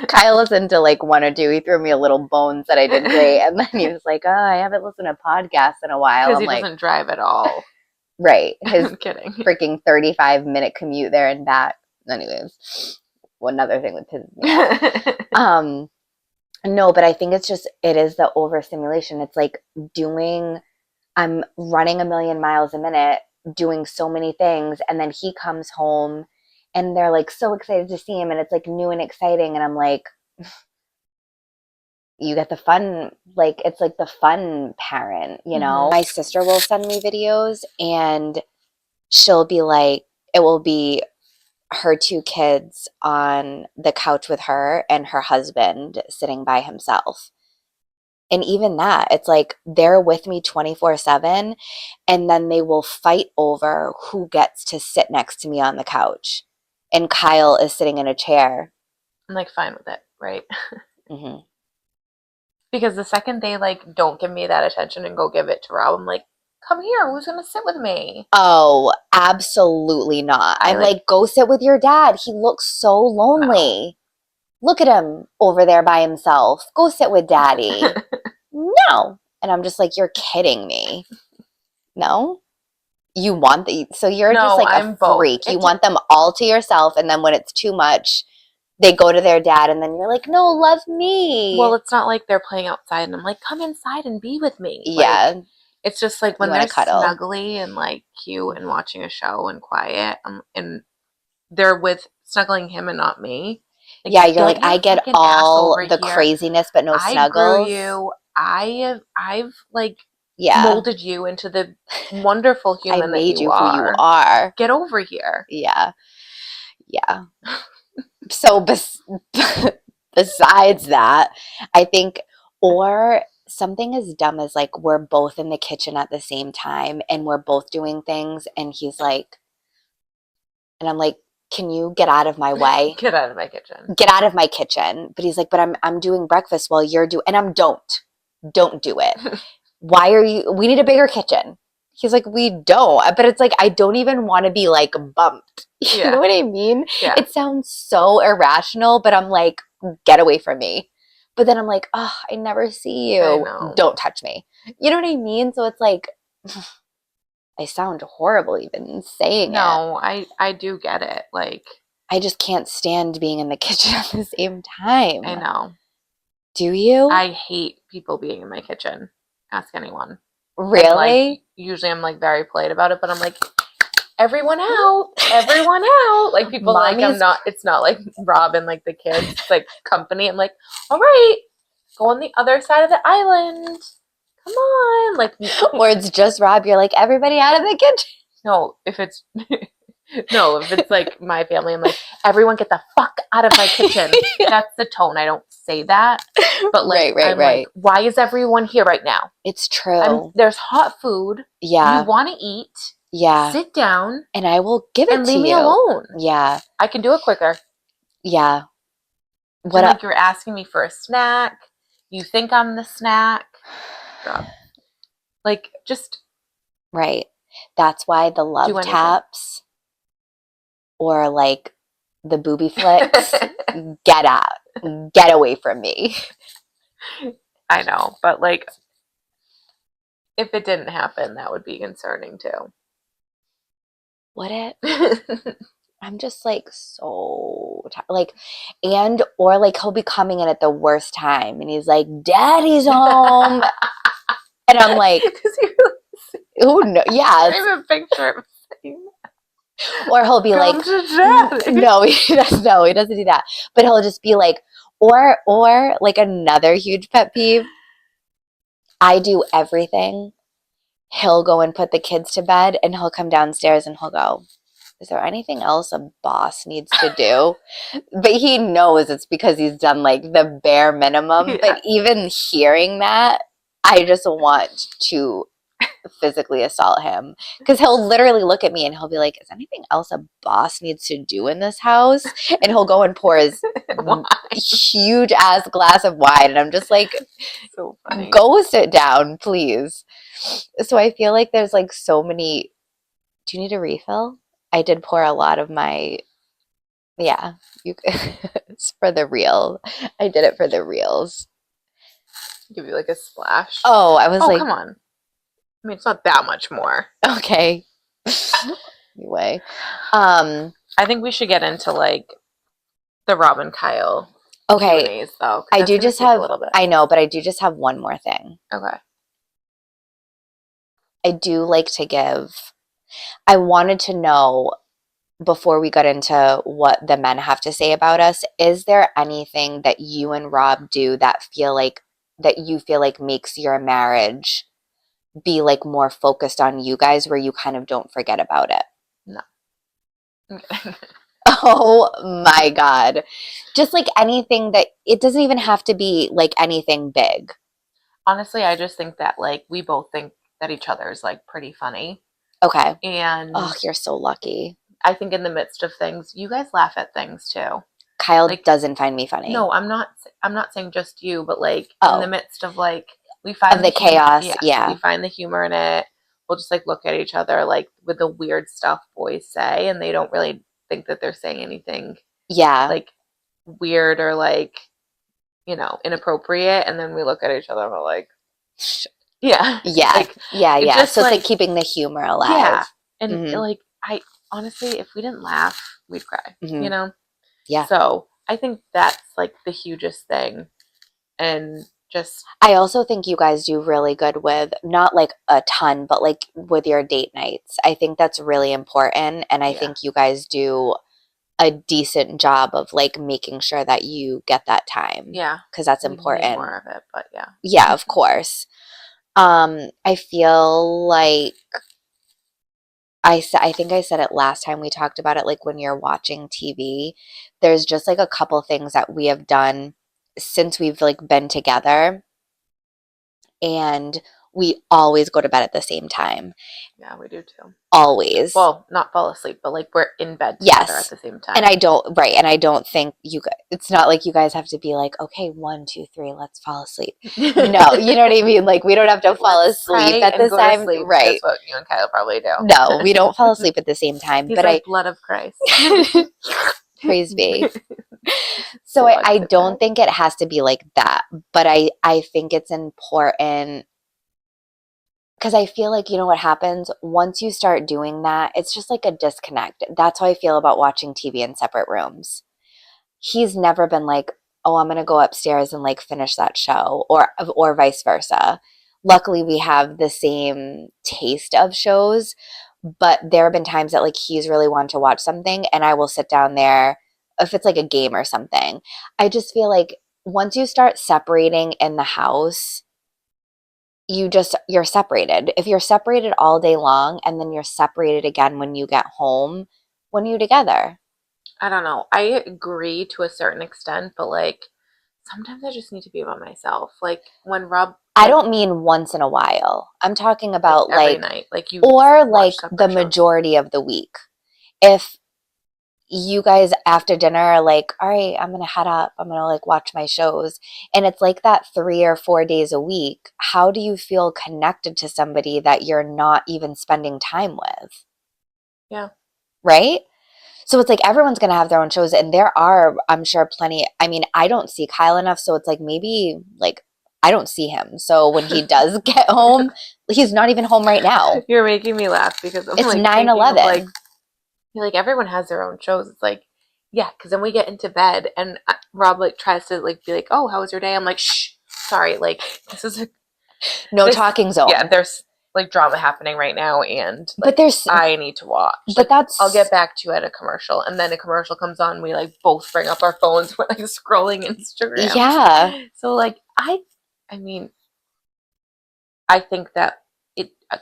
Kyle listened to like one or two. He threw me a little bones that I did great. And then he was like, oh, I haven't listened to podcasts in a while. Because I'm he like, doesn't drive at all. right. His I'm kidding. freaking 35-minute commute there and back. Anyways, one other thing that pisses me off. No, but I think it is the overstimulation. It's like I'm running a million miles a minute, doing so many things. And then he comes home and they're like so excited to see him. And it's like new and exciting. And I'm like, you get the fun, like it's like the fun parent, you know? Hmm. My sister will send me videos and she'll be like, it will be her two kids on the couch with her and her husband sitting by himself. And even that, it's like they're with me 24/7 and then they will fight over who gets to sit next to me on the couch. And Kyle is sitting in a chair. I'm like fine with it, right? Hmm. Because the second they like don't give me that attention and go give it to Rob, I'm like, come here, who's gonna sit with me? Oh, absolutely not. I I'm like like, go sit with your dad. He looks so no. lonely. Look at him over there by himself. Go sit with daddy. No. And I'm just like, you're kidding me. No? You want so you're just No, like a I'm both. freak. You want them all to yourself, and then when it's too much, they go to their dad, and then you're like, no, love Well, me. it's not like they're playing outside and I'm like, come inside and be with me. Like, Yeah, it's just like you when want they're to cuddle. snuggly and like cute and watching a show and quiet, and they're with snuggling him and not me. Like, Yeah, you're like, get your I get fucking ass all over the here. craziness, but no I grew snuggles. you. I've like Yeah, molded you into the wonderful I human that made you you who you are. are. Get over here. Yeah, yeah. So, besides that, I think, or something as dumb as like we're both in the kitchen at the same time and we're both doing things, and he's like, and I'm like, can you get out of my way? Get out of my kitchen. Get out of my kitchen. But he's like, but I'm doing breakfast while you're doing, and I'm don't do it. Why are you? We need a bigger kitchen. He's like, we don't. But it's like, I don't even want to be like bumped. You know Yeah. what I mean? Yeah. It sounds so irrational, but I'm like, get away from me. But then I'm like, oh, I never see I you. know. Don't touch me. You know what I mean? So it's like, I sound horrible even saying it. No, I do get it. Like I just can't stand being in the kitchen at the same time. I know. Do you? I hate people being in my kitchen. Ask anyone. And Really? usually I'm very polite about it, but I'm like, everyone out, everyone out. Like people I'm not. It's not like Rob and the kids. It's company. I'm like, all right, go on the other side of the island. Come on, or it's just Rob. You're like, everybody out of the kitchen. No, if it's my family, I'm like, everyone get the fuck out of my kitchen. That's the tone. I don't say that, but right. Why is everyone here right now? It's true. There's hot food. Yeah. You want to eat. Yeah. Sit down. And I will give it to you. And leave me alone. Yeah. I can do it quicker. Yeah. What? You're asking me for a snack. You think I'm the snack. Just. Right. That's why the love taps or the booby flicks, get out. Get away from me. I know, but if it didn't happen, that would be concerning too. Would it? I'm just so tired. And or he'll be coming in at the worst time and he's like, Daddy's home. And I'm like, oh no, yeah. I have a picture of him. Or he'll be like, no, he doesn't do that. But he'll just be like, or another huge pet peeve. I do everything. He'll go and put the kids to bed and he'll come downstairs and he'll go, is there anything else a boss needs to do? But he knows it's because he's done the bare minimum. Yeah. But even hearing that, I just want to physically assault him because he'll literally look at me and he'll be like, is anything else a boss needs to do in this house? And he'll go and pour his huge ass glass of wine and I'm just like, so funny. Go sit down, please. So I feel like there's so many. Do you need a refill? I did pour a lot of my. Yeah, it's for the real. I did it for the reals. Give you a splash. Oh, I was come on. I mean, it's not that much more. Okay. Anyway, I think we should get into the Rob and Kyle. Okay. Q&As, though. I do just have. I know, but I do just have one more thing. Okay. I do like to give. I wanted to know before we got into what the men have to say about us. Is there anything that you and Rob do that you feel like makes your marriage be more focused on you guys where you kind of don't forget about it? No. Oh my God. Just anything that it doesn't even have to be anything big. Honestly, I just think that we both think that each other is pretty funny. Okay. And oh, you're so lucky. I think in the midst of things, you guys laugh at things too. Kyle doesn't find me funny. No, I'm not saying just you, but in the midst of we find the chaos. Yeah. We find the humor in it. We'll just look at each other with the weird stuff boys say, and they don't really think that they're saying anything. Yeah. Weird or inappropriate, and then we look at each other and we're like, yeah. Yeah. Yeah. Just, so it's keeping the humor alive. Yeah. And I honestly, if we didn't laugh, we'd cry. Mm-hmm. Yeah. So I think that's the hugest thing. And just I also think you guys do really good with not a ton, but with your date nights. I think that's really important. And I think you guys do a decent job of making sure that you get that time. Yeah. Because that's important. Need more of it, but yeah. Yeah, of course. I feel I think I said it last time we talked about it, when you're watching TV, there's just a couple things that we have done since we've been together, and we always go to bed at the same time. Yeah, we do too. Always. Well, not fall asleep, but we're in bed together at the same time. And I don't think it's not like you guys have to be okay, 1, 2, 3, let's fall asleep. No, you know what I mean? We don't have to fall asleep at the same time. Right. That's what you and Kyle probably do. No, we don't fall asleep at the same time. He's but blood of Christ. Praise be. So I don't think it has to be that, but I think it's important because I feel like, you know what happens? Once you start doing that, it's just like a disconnect. That's how I feel about watching TV in separate rooms. He's never been like, oh, I'm going to go upstairs and like finish that show, or vice versa. Luckily, we have the same taste of shows, but there have been times that like he's really wanted to watch something and I will sit down there if it's like a game or something. I just feel like once you start separating in the house, you're separated. If you're separated all day long and then you're separated again when you get home, when you're together. I don't know. I agree to a certain extent, but like sometimes I just need to be by myself. Like when Rob, I like, don't mean once in a while. I'm talking like about every like, night, like you or watch like the separate shows. majority of the week. If you guys after dinner are like, all right, I'm gonna head up, I'm gonna like watch my shows, and it's like that 3 or 4 days a week, how do you feel connected to somebody that you're not even spending time with? Yeah. Right? So it's like everyone's going to have their own shows, and there are, I'm sure, plenty. I mean, I don't see Kyle enough, so it's like maybe like I don't see him. So when he does get home, he's not even home right now. You're making me laugh because I'm It's like nine thinking of like, 11. like everyone has their own shows. It's like, yeah, because then we get into bed and Rob like tries to like be like, oh, how was your day? I'm like, shh, sorry, like this is a, No this, talking yeah, zone. there's like drama happening right now, and But like I need to watch. but Like I'll that's get back to you at a commercial, and then a commercial comes on. We like both bring up our phones. We're like scrolling Instagram. yeah. So like I mean, I think that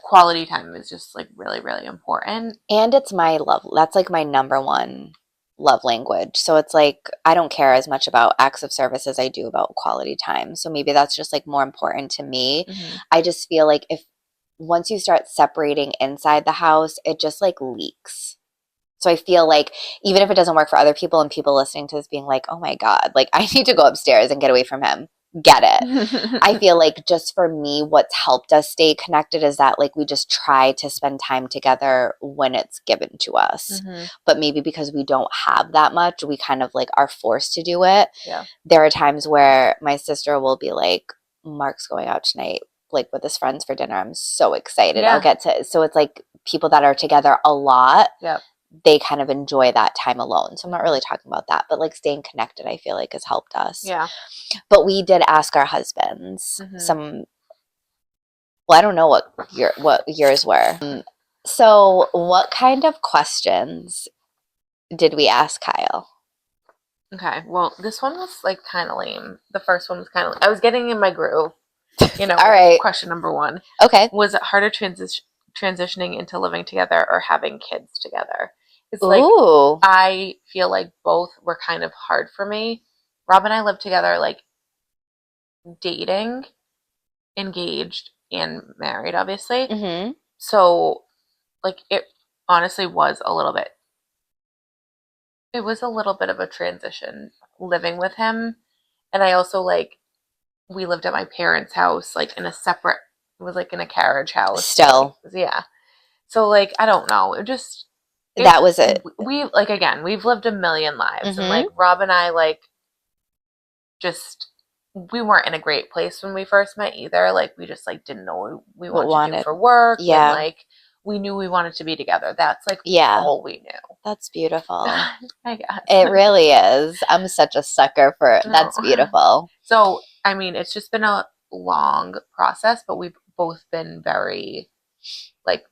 quality time is just like really really important. And it's my love. That's like my number one love language. So it's like I don't care as much about acts of service as I do about quality time. So maybe that's just like more important to me. Mm-hmm. I just feel like if once you start separating inside the house, it just like leaks. So I feel like even if it doesn't work for other people and people listening to this being like, oh my God, like I need to go upstairs and get away from him. Get it. I feel like just for me, what's helped us stay connected is that like we just try to spend time together when it's given to us. Mm-hmm. But maybe because we don't have that much, we kind of like are forced to do it. Yeah. There are times where my sister will be like, Mark's going out tonight, like with his friends for dinner. I'm so excited. Yeah. I'll get to. So it's like people that are together a lot. Yep. They kind of enjoy that time alone. So I'm not really talking about that, but like staying connected, I feel like has helped us. Yeah. But we did ask our husbands Mm-hmm. some. Well, I don't know what yours were. So, what kind of questions did we ask Kyle? Okay. Well, this one was like kind of lame. The first one was kind of. I was getting in my groove. You know. All right. Question number one. Okay. Was it harder transitioning into living together or having kids together? It's Ooh. like I feel like both were kind of hard for me. Rob and I lived together like dating, engaged, and married, obviously. Mm-hmm. So like it honestly was a little bit it was a little bit of a transition living with him. And I also like we lived at my parents' house like in a separate it was like in a carriage house. Still. Yeah. So like I don't know. That was it. We like again, we've lived a million lives Mm-hmm. and like Rob and I like just we weren't in a great place when we first met either. Like we just like didn't know what we wanted to do for work. Yeah. And like we knew we wanted to be together. That's like all we knew. That's beautiful. I guess. It really is. I'm such a sucker for it. That's beautiful. So I mean it's just been a long process, but we've both been very like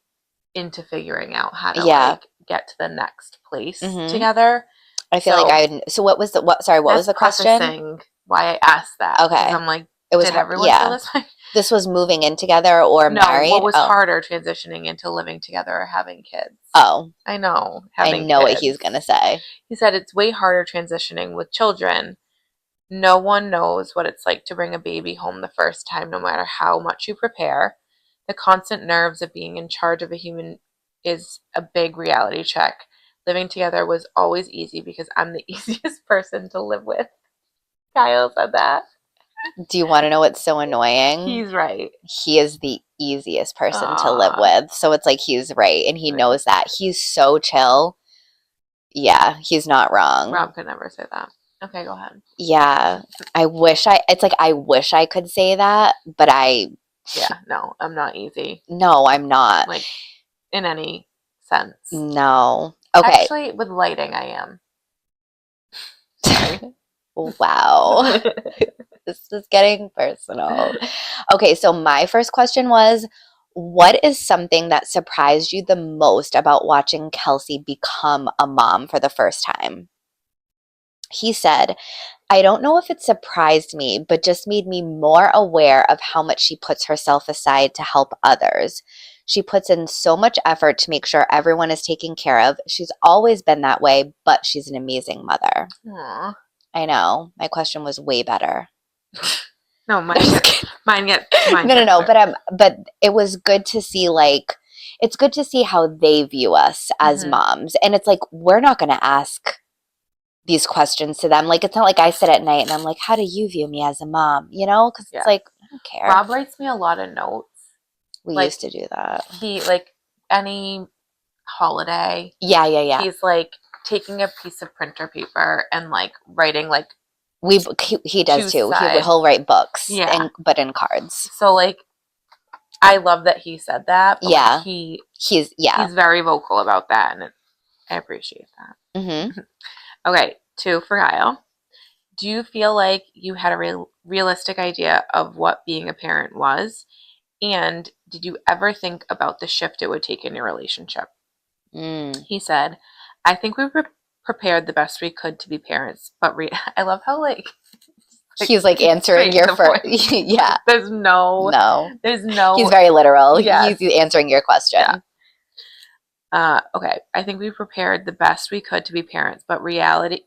into figuring out how to like get to the next place together. I feel like I would. So what was the what was the question? Why I asked that. Okay. I'm like, did everyone feel this way? This was moving in together or married? No, what was harder, transitioning into living together or having kids? Oh. I know. I know what he's going to say. He said it's way harder transitioning with children. No one knows what it's like to bring a baby home the first time, no matter how much you prepare. The constant nerves of being in charge of a human is a big reality check. Living together was always easy because I'm the easiest person to live with. Kyle said that. Do you want to know what's so annoying? He's right. He is the easiest person to live with. So it's like he's right, and he knows that. He's so chill. Yeah, he's not wrong. Rob could never say that. Okay, go ahead. Yeah. I wish I could say that, but I Yeah, no, I'm not easy. No, I'm not. Like, in any sense. No. Okay. Actually, with lighting, I am. Sorry. Wow. This is getting personal. Okay, so my first question was, what is something that surprised you the most about watching Kelsey become a mom for the first time? He said, I don't know if it surprised me, but just made me more aware of how much she puts herself aside to help others. She puts in so much effort to make sure everyone is taken care of. She's always been that way, but she's an amazing mother. Aw. I know. My question was way better. No, mine mine gets No. better. But it was good to see, like, it's good to see how they view us as Mhm. moms. And it's like, we're not going to ask these questions to them. Like, it's not like I sit at night and I'm like, how do you view me as a mom? You know, because it's Yeah. like, I don't care. Rob writes me a lot of notes. We Like used to do that. he like any holiday, Yeah. he's like taking a piece of printer paper and like writing like He does two too. sides. He'll write books Yeah. but in cards. So like I love that he said that, but Yeah. like He's very vocal about that, and I appreciate that. Mm-hmm. Okay, two for Kyle. Do you feel like you had a realistic idea of what being a parent was? And did you ever think about the shift it would take in your relationship? Mm. He said, I think we prepared the best we could to be parents, but I love how like He's like answering straight to your the first. point. Yeah. There's He's no, very literal. yes, He's answering your yeah. question. Okay, I think we prepared the best we could to be parents, but reality,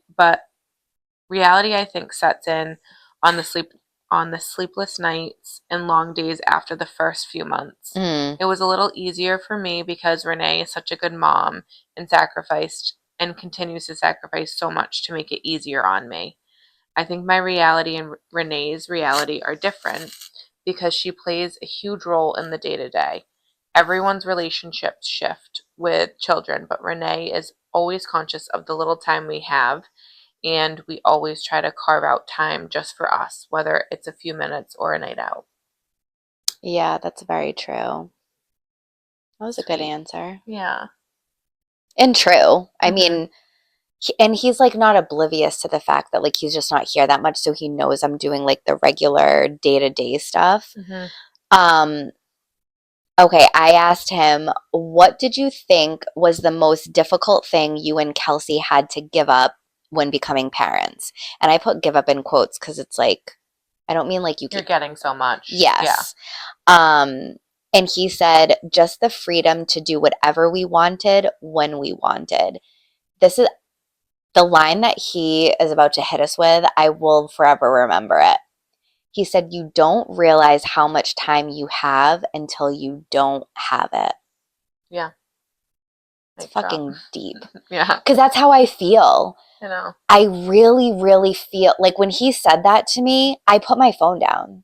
I think, sets in on the sleepless nights and long days after the first few months. Mm. It was a little easier for me because Renay is such a good mom and sacrificed and continues to sacrifice so much to make it easier on me. I think my reality and Renay's reality are different because she plays a huge role in the day to day. Everyone's relationships shift with children, but Renay is always conscious of the little time we have, and we always try to carve out time just for us, whether it's a few minutes or a night out. Yeah, that's very true. That was a good Sweet. answer. Yeah. And true. I Mm-hmm. mean, and he's like not oblivious to the fact that like he's just not here that much, so he knows I'm doing like the regular day-to-day stuff. Mm-hmm. Um, okay, I asked him, what did you think was the most difficult thing you and Kelsey had to give up when becoming parents? And I put give up in quotes because it's like, I don't mean like you You're keep, getting so much. Yeah. yes. Um, and he said, just the freedom to do whatever we wanted when we wanted. This is the line that he is about to hit us with. I will forever remember it. He said, you don't realize how much time you have until you don't have it. Yeah. It's Mic drop. fucking deep. Yeah. Because that's how I feel. I know. I really, really feel like when he said that to me, I put my phone down.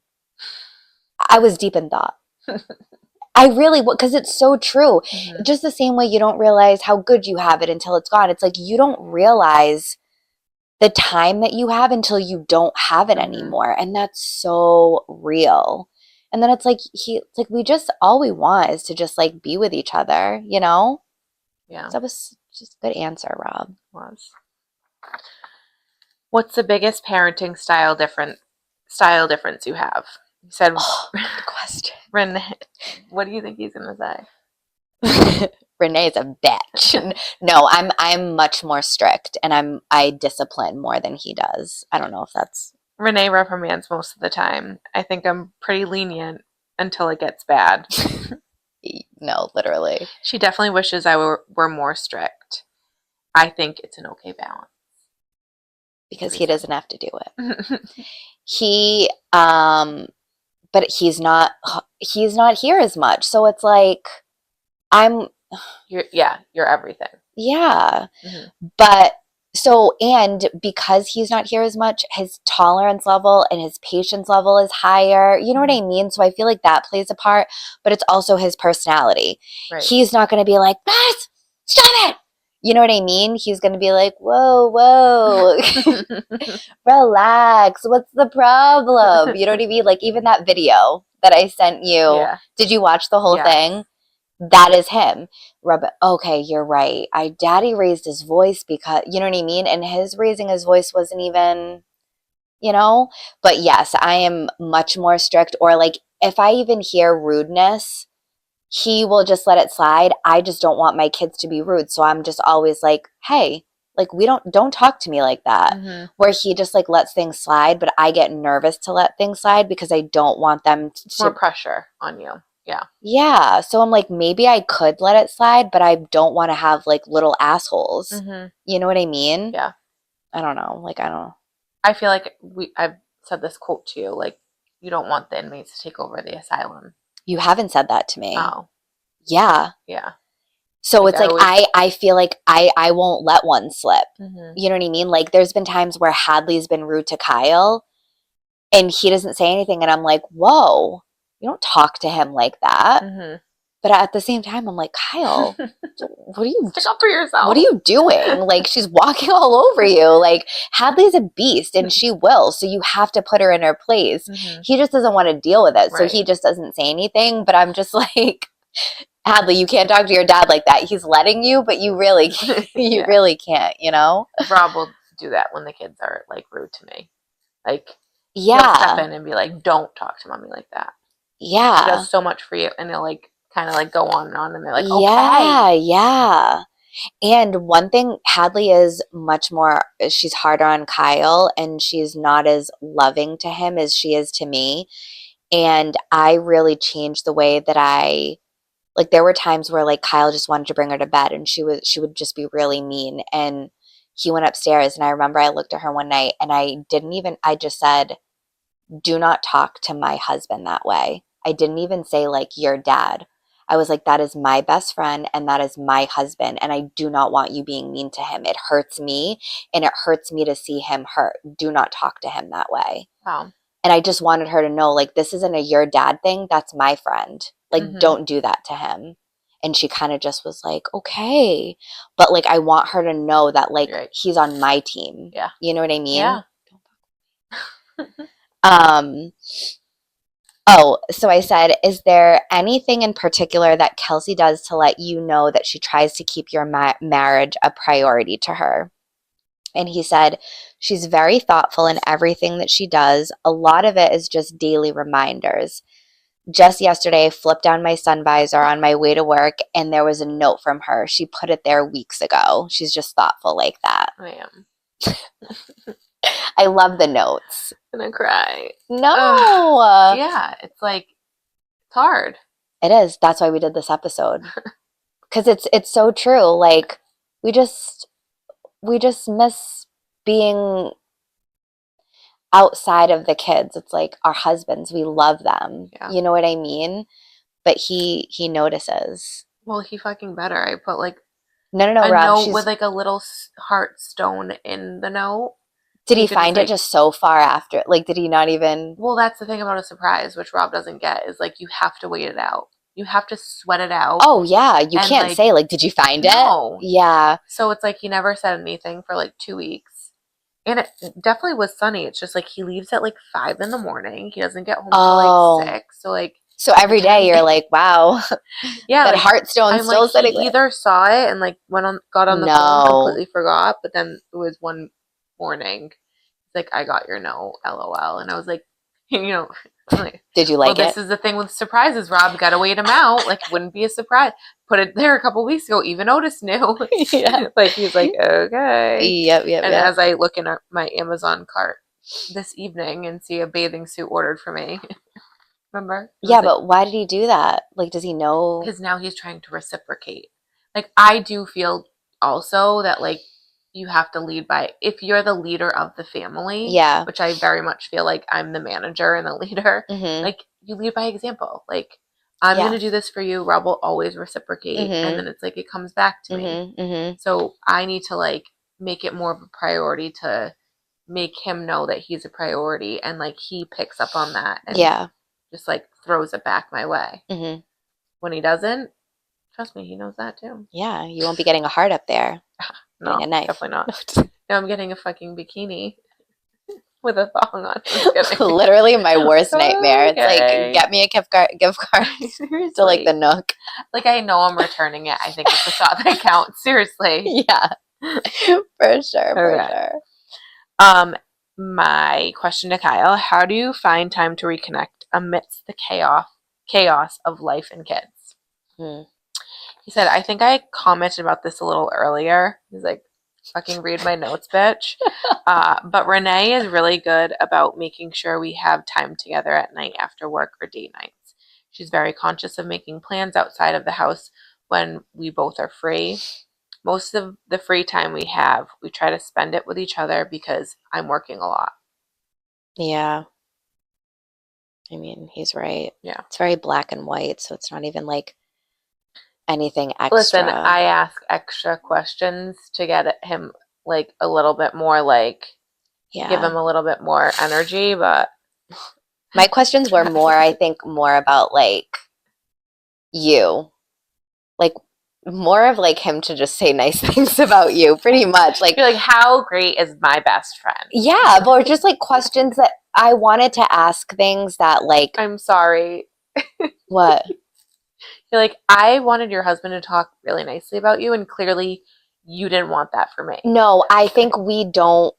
I was deep in thought. I really, because it's so true. Mm-hmm. Just the same way you don't realize how good you have it until it's gone. It's like you don't realize the time that you have until you don't have it Mm-hmm. anymore. And that's so real. And then it's like we just all we want is to just like be with each other, you know? Yeah. So that was just a good answer, Rob. Was. What's the biggest parenting style difference you have? You said Oh, good question. Renay. What do you think he's gonna say? Renay's a bitch. No, I'm much more strict and I discipline more than he does. I don't know if that's Renay reprimands most of the time. I think I'm pretty lenient until it gets bad. no, literally. She definitely wishes I were more strict. I think it's an okay balance. Because he doesn't have to do it. it. He but he's not here as much. So it's like I'm You're everything. yeah. Mm-hmm. But so and because he's not here as much, his tolerance level and his patience level is higher. You know what I mean? So I feel like that plays a part, but it's also his personality. Right. He's not going to be like, "Beth, stop it." You know what I mean? He's going to be like, "Whoa, relax. What's the problem?" You know what I mean? Like even that video that I sent you. Yeah. Did you watch the whole Yes. thing? That is him. Okay, you're right. Daddy raised his voice because, you know what I mean? And his raising his voice wasn't even, you know? But yes, I am much more strict. Or like, if I even hear rudeness, he will just let it slide. I just don't want my kids to be rude. So I'm just always like, hey, like we don't talk to me like that. Mm-hmm. Where he just like lets things slide, but I get nervous to let things slide because I don't want them It's more pressure on you. Yeah. yeah. So I'm like, maybe I could let it slide, but I don't want to have like little assholes. Mm-hmm. You know what I mean? Yeah. I don't know. Like, I don't. I feel like I've said this quote to you, like, you don't want the inmates to take over the asylum. You haven't said that to me. Oh. Yeah. Yeah. So Like, it's like I feel like I won't let one slip. Mm-hmm. You know what I mean? Like there's been times where Hadley's been rude to Kyle and he doesn't say anything and I'm like, "Whoa. You don't talk to him like that." Mm-hmm. But at the same time, I'm like, "Kyle, what are you Stick up for yourself. what are you doing? Like she's walking all over you. Like Hadley's a beast and she will. So you have to put her in her place." Mm-hmm. He just doesn't want to deal with it. So Right. he just doesn't say anything, but I'm just like, Hadley, you can't talk to your dad like that. He's letting you, but you really you Yeah. really can't, you know? Rob will do that when the kids are like rude to me. Like he'll step Yeah. in and be like, "Don't talk to mommy like that. She Yeah. does so much for you," and he'll like kind of like go on, and they're like, Yeah, "Okay." yeah. And one thing, Hadley is much more, she's harder on Kyle and she's not as loving to him as she is to me. And I really changed the way that like there were times where like Kyle just wanted to bring her to bed and she would just be really mean. And he went upstairs and I remember I looked at her one night and I just said, do not talk to my husband that way. I didn't even say like your dad. I was like, that is my best friend and that is my husband. And I do not want you being mean to him. It hurts me and it hurts me to see him hurt. Do not talk to him that way. Wow. And I just wanted her to know, like, this isn't a your dad thing. That's my friend. Like, Mm-hmm. don't do that to him. And she kind of just was like, okay. But like, I want her to know that, like, Right. he's on my team. Yeah. You know what I mean? Yeah. Um, oh, so I said, is there anything in particular that Kelsey does to let you know that she tries to keep your marriage a priority to her? And he said, she's very thoughtful in everything that she does. A lot of it is just daily reminders. Just yesterday, I flipped down my sun visor on my way to work, and there was a note from her. She put it there weeks ago. She's just thoughtful like that. I am I love the notes. gonna cry. No. Yeah, it's like it's hard. It is. That's why we did this episode. Because it's so true. Like we just miss being outside of the kids. It's like our husbands, we love them. Yeah. You know what I mean? But he notices. Well, he fucking better. I put like No, a Rob. note with like a little heart stone in the note. Did You he could just find it like, just so far after? Like, did he not even? well, that's the thing about a surprise, which Rob doesn't get, is like you have to wait it out. You have to sweat it out. Oh yeah, you And can't like, say like, did you find it? no. Yeah. So it's like he never said anything for like 2 weeks. And it definitely was sunny. It's just like he leaves at like 5 in the morning. He doesn't get home till like 6. So like So every day you're like, wow, yeah, that like heartstone's I'm still like sitting he there. either saw it and like got on the phone, No. completely forgot, but then it was one morning. It's like, I got your note, LOL. And I was like, you know, like, Did you well, like this it? is the thing with surprises, Rob. Gotta wait them out. Like, it wouldn't be a surprise. Put it there a couple weeks ago. Even Otis knew. Yeah. Like, he's like, okay. Yep. And as I look in my Amazon cart this evening and see a bathing suit ordered for me, remember? Yeah, Like, but why did he do that? Like, does he know? because now he's trying to reciprocate. Like, I do feel also that, like, you have to lead by, if you're the leader of the family, Yeah. which I very much feel like I'm the manager and the leader, Mm-hmm. like, you lead by example. Like, I'm Yeah. going to do this for you. Rob will always reciprocate. Mm-hmm. And then it's like, it comes back to me. Mm-hmm. Mm-hmm. So I need to, like, make it more of a priority to make him know that he's a priority. And, like, he picks up on that and Yeah. just, like, throws it back my way. Mm-hmm. When he doesn't, trust me, he knows that too. Yeah, you won't be getting a heart up there. No, Getting a knife. definitely not. No, I'm getting a fucking bikini. with a thong on. I'm kidding. Literally my worst nightmare. It's like, Okay. get me a gift card to like the Seriously. Nook. Like, I know I'm returning it. I think it's the thought that counts. Seriously. Yeah, for sure, for Okay. sure. Um, my question to Kyle, how do you find time to reconnect amidst the chaos of life and kids? Hmm. He said, I think I commented about this a little earlier. He's like, fucking read my notes, bitch. But Renay is really good about making sure we have time together at night after work or date nights. She's very conscious of making plans outside of the house when we both are free. Most of the free time we have, we try to spend it with each other because I'm working a lot. Yeah, I mean, he's right. Yeah. It's very black and white, so it's not even like anything Listen, extra. I ask extra questions to get him like a little bit more like give Yeah. him a little bit more energy, but My questions were more, I think, more about like you. Like more of like him to just say nice things about you, pretty much. Like, you're like, how great is my best friend? yeah, but just like questions that I wanted to ask things that like I'm sorry. what? You're like, I wanted your husband to talk really nicely about you, and clearly you didn't want that for me. No, I think we don't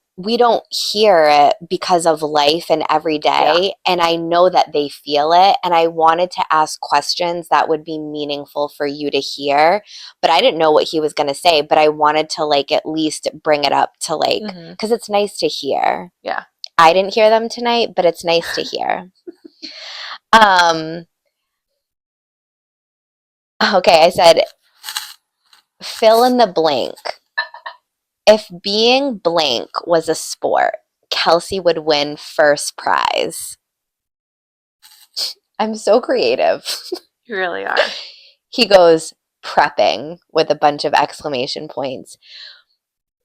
hear it because of life and every Yeah. day, and I know that they feel it, and I wanted to ask questions that would be meaningful for you to hear, but I didn't know what he was going to say, but I wanted to like at least bring it up to like Mm-hmm. cuz it's nice to hear. Yeah. I didn't hear them tonight, but it's nice to hear. Um okay, I said fill in the blank. If being blank was a sport, Kelsey would win first prize. I'm so creative. You really are. He goes, prepping with a bunch of exclamation points.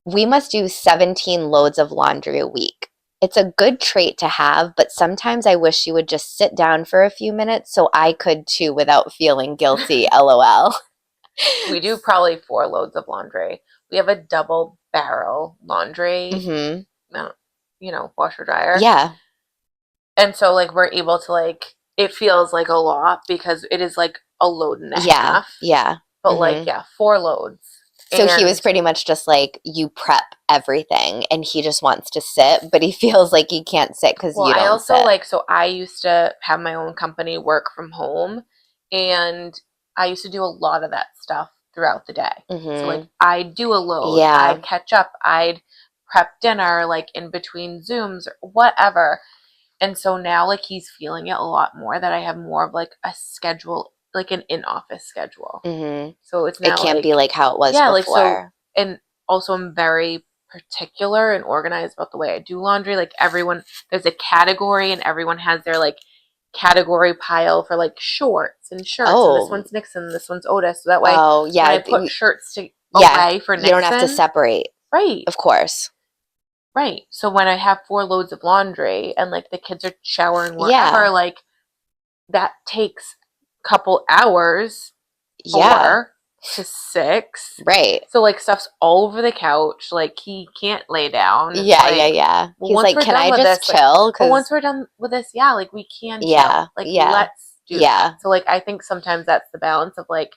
We must do 17 loads of laundry a week. It's a good trait to have, but sometimes I wish you would just sit down for a few minutes so I could too without feeling guilty. LOL. We do probably 4 loads of laundry. We have a double barrel laundry, Mm-hmm. washer dryer. Yeah. And so like we're able to like it feels like a lot because it is like a load and a Yeah. half. Yeah. But like Mm-hmm. yeah, 4 loads. So he was And pretty much just like, you prep everything and he just wants to sit, but he feels like he can't sit because well, you I don't also sit. like so I used to have my own company work from home and I used to do a lot of that stuff throughout the day. So like Mm-hmm. I'd do a load, Yeah. I'd catch up, I'd prep dinner like in between Zooms or whatever. And so now like he's feeling it a lot more that I have more of like a schedule, like an in-office schedule. Mm-hmm. So it's It now can't be like, like how it was yeah, like so, before. and also I'm very particular and organized about the way I do laundry. Like everyone, there's a category and everyone has their like category pile for like shorts and shirts. And this Oh, one's Nixon, this one's Otis. So that way oh, when yeah. I put shirts Yeah. away for You don't have to Nixon, separate, right, of course. right. So when I have 4 loads of laundry and like the kids are showering wherever, Yeah. like that takes a couple hours, Yeah. 4 to 6. Right. So like stuff's all over the couch. Like he can't lay down. It's Yeah. Yeah. like, Yeah. well, He's once like, we're can done I with just this, like, chill? oh, once Because, we're done with this, yeah, like we can yeah. chill. Like Yeah. let's do that. Yeah. So like I think sometimes that's the balance of like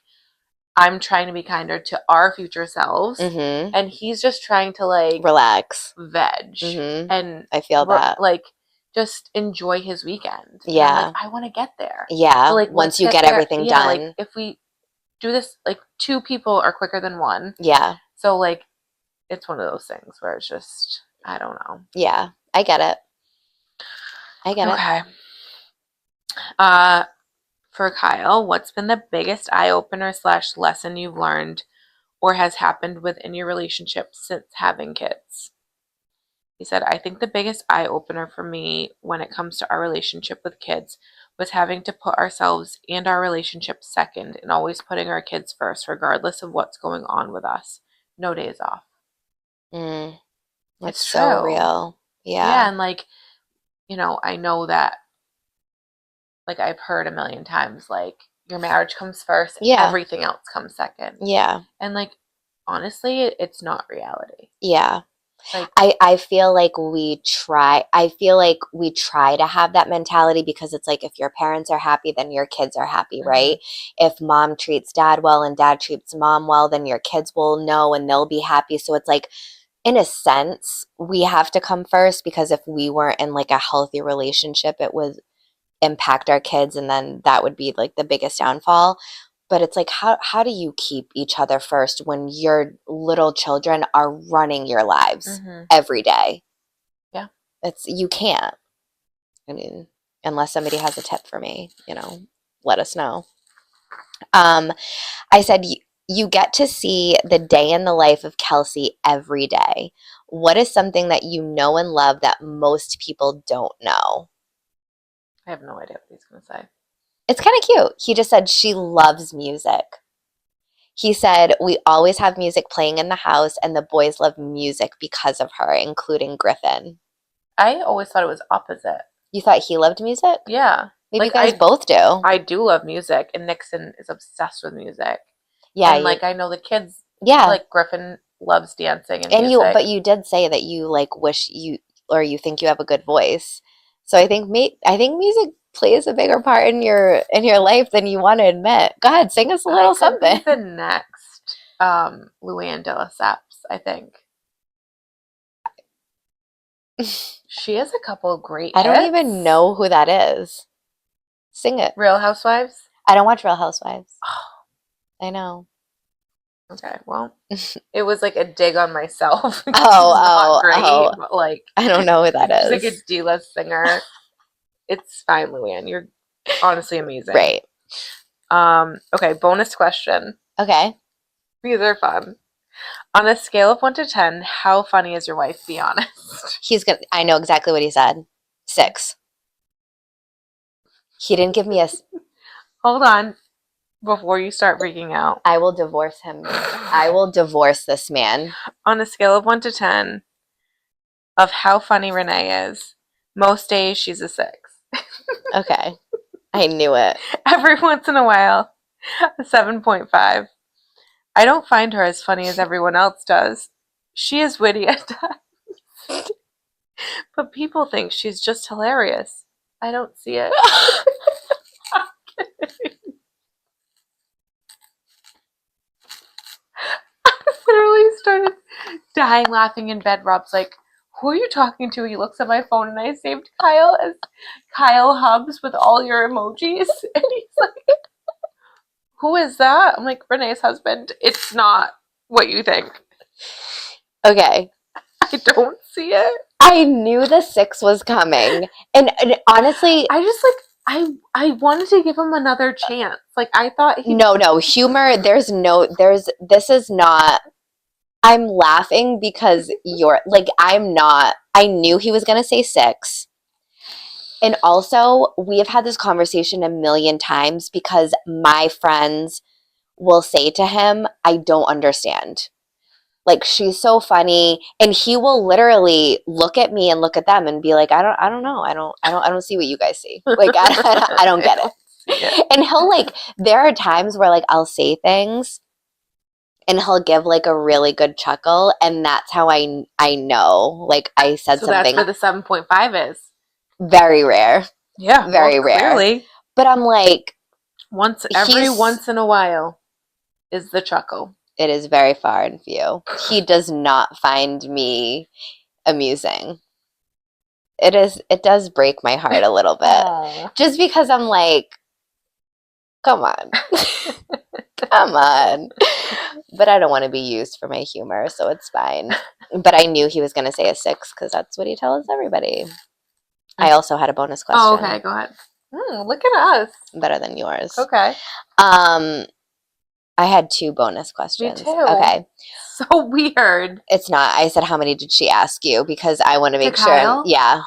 I'm trying to be kinder to our future selves, Mm-hmm. and he's just trying to like Relax. veg Mm-hmm. and I feel that. like just enjoy his weekend. And I'm like, Yeah. I want to get there. But Yeah. like Once let's you get get there. everything Yeah, like done. if we do this like 2 people are quicker than one. Yeah. So like it's one of those things where it's just I don't know. Yeah. I get it. I get it. Okay. Uh for Kyle, what's been the biggest eye opener slash lesson you've learned or has happened within your relationship since having kids? He said, I think the biggest eye opener for me when it comes to our relationship with kids was having to put ourselves and our relationship second and always putting our kids first, regardless of what's going on with us. No days off. Mm, that's It's so true. real. Yeah, Yeah. and like, I know that, like, I've heard a million times, like, your marriage comes first, Yeah. everything else comes second. Yeah. And, like, honestly, it's not reality. Yeah. Like, I feel like we try to have that mentality because it's like if your parents are happy, then your kids are happy, right? If mom treats dad well and dad treats mom well, then your kids will know and they'll be happy. So it's like, in a sense, we have to come first because if we weren't in like a healthy relationship, it would impact our kids and then that would be like the biggest downfall. But it's like how do you keep each other first when your little children are running your lives every day? Yeah. It's you can't. I mean, unless somebody has a tip for me, let us know. I said you get to see the day in the life of Kelsey every day. What is something that you know and love that most people don't know? I have no idea what he's going to say. It's kind of cute. He just said she loves music. He said, we always have music playing in the house, and the boys love music because of her, including Griffin. I always thought it was opposite. You thought he loved music? Yeah. Maybe you guys both do. I do love music, and Nixon is obsessed with music. Yeah. And, like, I know the kids, yeah. like, Griffin loves dancing and music. But you did say that you, like, wish you, or you think you have a good voice. So I think music plays a bigger part in your life than you want to admit. Go ahead, sing us a little something. The next Luann de Lesseps, I think. She has a couple of great hits. I don't even know who that is. Sing it. Real Housewives? I don't watch Real Housewives. I know. Okay, well, it was like a dig on myself. Great, but like I don't know who that is. She's like a D-list singer. It's fine, Luann. You're honestly amazing. Right. Okay, bonus question. Okay. These are fun. On a scale of 1 to 10, how funny is your wife? Be honest. I know exactly what he said. 6. He didn't give me a. Hold on. Before you start freaking out. I will divorce him. I will divorce this man. On a scale of 1 to 10 of how funny Renay is, most days she's a 6. Okay. I knew it. Every once in a while, a 7.5. I don't find her as funny as everyone else does. She is witty at times. But people think she's just hilarious. I don't see it. Literally started dying laughing in bed. Rob's like, who are you talking to? He looks at my phone and I saved Kyle as Kyle Hubs with all your emojis. And he's like, who is that? I'm like, Renay's husband. It's not what you think. Okay. I don't see it. I knew the 6 was coming. And honestly, I just I wanted to give him another chance. Like I thought No, humor, this is not. I'm laughing because I knew he was going to say 6. And also, we have had this conversation a million times because my friends will say to him, I don't understand. Like, she's so funny. And he will literally look at me and look at them and be like, I don't know. I don't see what you guys see. Like, I don't get it. Yeah. And he'll there are times where I'll say things and he'll give a really good chuckle, and that's how I know I said so something. That's where the 7.5 is. Very rare. Yeah, very rare. Clearly. But I'm once in a while is the chuckle. It is very far and few. He does not find me amusing. It does break my heart a little bit. Just because I'm come on. Come on. But I don't want to be used for my humor, so it's fine. But I knew he was going to say a 6 because that's what he tells everybody. I also had a bonus question. Oh, okay. Go ahead. Look at us. Better than yours. Okay. I had 2 bonus questions. Me too. Okay. So weird. It's not. I said, how many did she ask you? Because I want to make sure. Kyle? Yeah.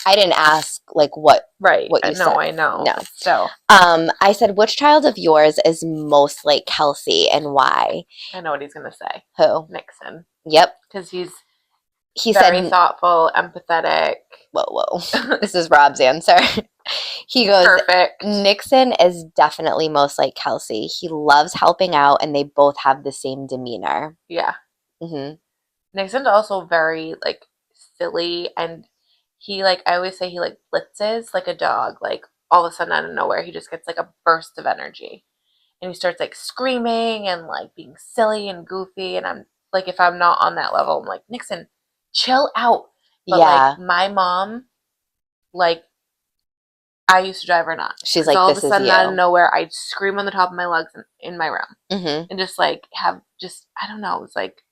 I didn't ask what you said. No, I know. No. So. I said, which child of yours is most like Kelsey and why? I know what he's gonna say. Who? Nixon. Yep. Because he very said, thoughtful, empathetic. Whoa. This is Rob's answer. He goes, perfect. Nixon is definitely most like Kelsey. He loves helping out and they both have the same demeanor. Yeah. Mm-hmm. Nixon's also very like silly, and he like I always say he like blitzes like a dog. Like all of a sudden out of nowhere, he just gets like a burst of energy, and he starts like screaming and like being silly and goofy. And I'm like, if I'm not on that level, I'm like, Nixon, chill out. But like Yeah. my mom, like I used to drive her nuts She's because like, all of a this is sudden out of you. nowhere, I'd scream on the top of my lungs in my room Mm-hmm. and just like have just I don't know, it's like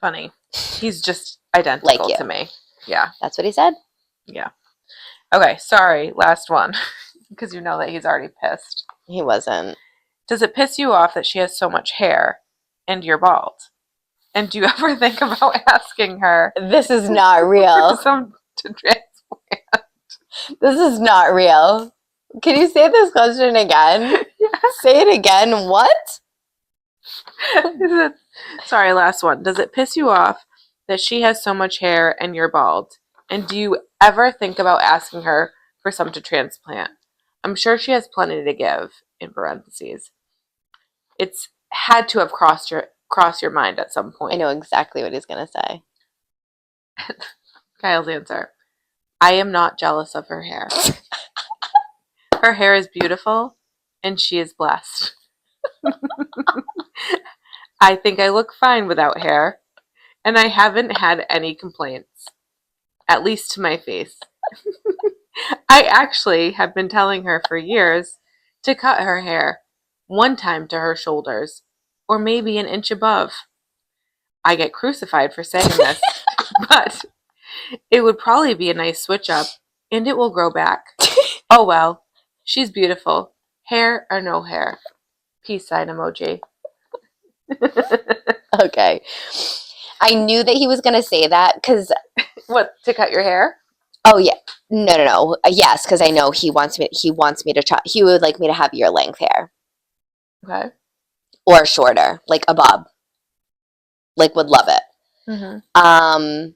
funny. He's just Like identical you. to me. Yeah, That's what he said. yeah. Okay, sorry, last one because you know that he's already pissed. He wasn't. Does it piss you off that she has so much hair and you're bald? And do you ever think about asking her This is not for real. some to transplant? This is not real. Can you say this question again? Say it again. What? Sorry, last one. Does it piss you off that she has so much hair and you're bald? And do you ever think about asking her for some to transplant? I'm sure she has plenty to give, in parentheses. It's had to have crossed your mind at some I point. know exactly what he's going to say. Kyle's answer. I am not jealous of her hair. Her hair is beautiful and she is blessed. I think I look fine without hair, and I haven't had any complaints, at least to my face. I actually have been telling her for years to cut her hair, one time to her shoulders, or maybe an inch above. I get crucified for saying this, but it would probably be a nice switch up, and it will grow back. Oh well, she's beautiful, hair or no hair. Peace sign emoji. Okay. I knew that he was going to say that because, What, to cut your hair? oh, yeah. No, no, no. Yes, because I know he wants me to try. He would like me to have your length hair Okay. or shorter, like a bob. Like, would love it. Mm-hmm.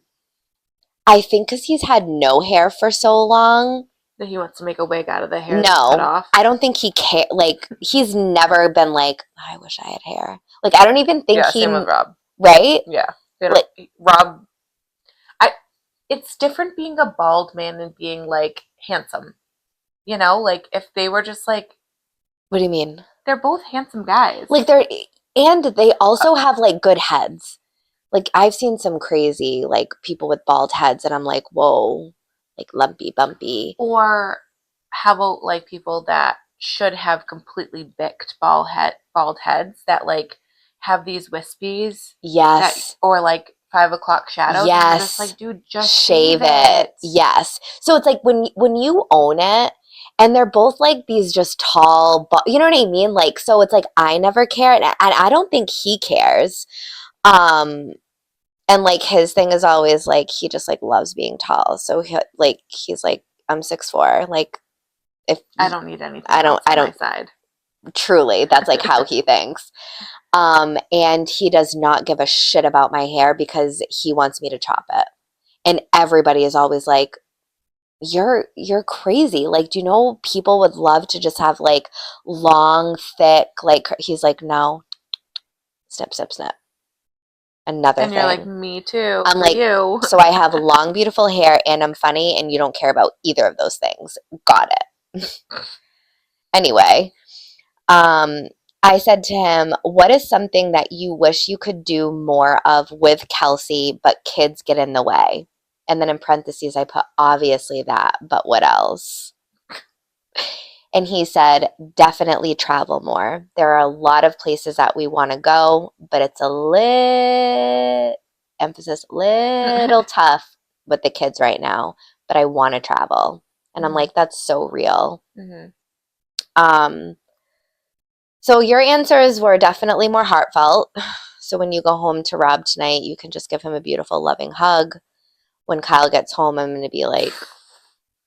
I think because he's had no hair for so long. That he wants to make a wig out of the hair that's cut No, off. I don't think he care. Like, he's never been like, I wish I had hair. Like, I don't even think Yeah, he, same with Rob. right? Yeah. Like, Rob, I. It's different being a bald man and being like handsome. You know, like if they were just like what do you mean? they're both handsome guys. Like, and they also have like good heads. Like, I've seen some crazy, like, people with bald heads, and I'm like, whoa, like, lumpy, bumpy. Or how about like people that should have completely bicked bald heads that like have these wispies that Yes. or like 5 o'clock shadows and you're just Yes. like, dude, just Shave shave it. it. Yes. So it's like when you own it, and they're both like these just tall, you know what I mean? Like, so it's like I never care, and I don't think he cares. Um, and like his thing is always like he just like loves being tall. So he's like, I'm 6'4". Like, if I don't need anything I don't else I on my don't side. truly, that's like how he thinks. And he does not give a shit about my hair because he wants me to chop it. And everybody is always like, you're crazy. Like, do you know people would love to just have like long, thick, like he's like, no, snip, snip, snip. Another And you're like, thing. me too, I'm for like, you. so I have long, beautiful hair and I'm funny and you don't care about either of those things. Got it. Anyway, um, I said to him, what is something that you wish you could do more of with Kelsey, but kids get in the way? And then in parentheses, I put obviously that, but what else? And he said, definitely travel more. There are a lot of places that we want to go, but it's a emphasis, little tough with the kids right now, but I want to travel. And I'm like, that's so real. Mm-hmm. Um, so your answers were definitely more heartfelt. So when you go home to Rob tonight, you can just give him a beautiful, loving hug. When Kyle gets home, I'm going to be like,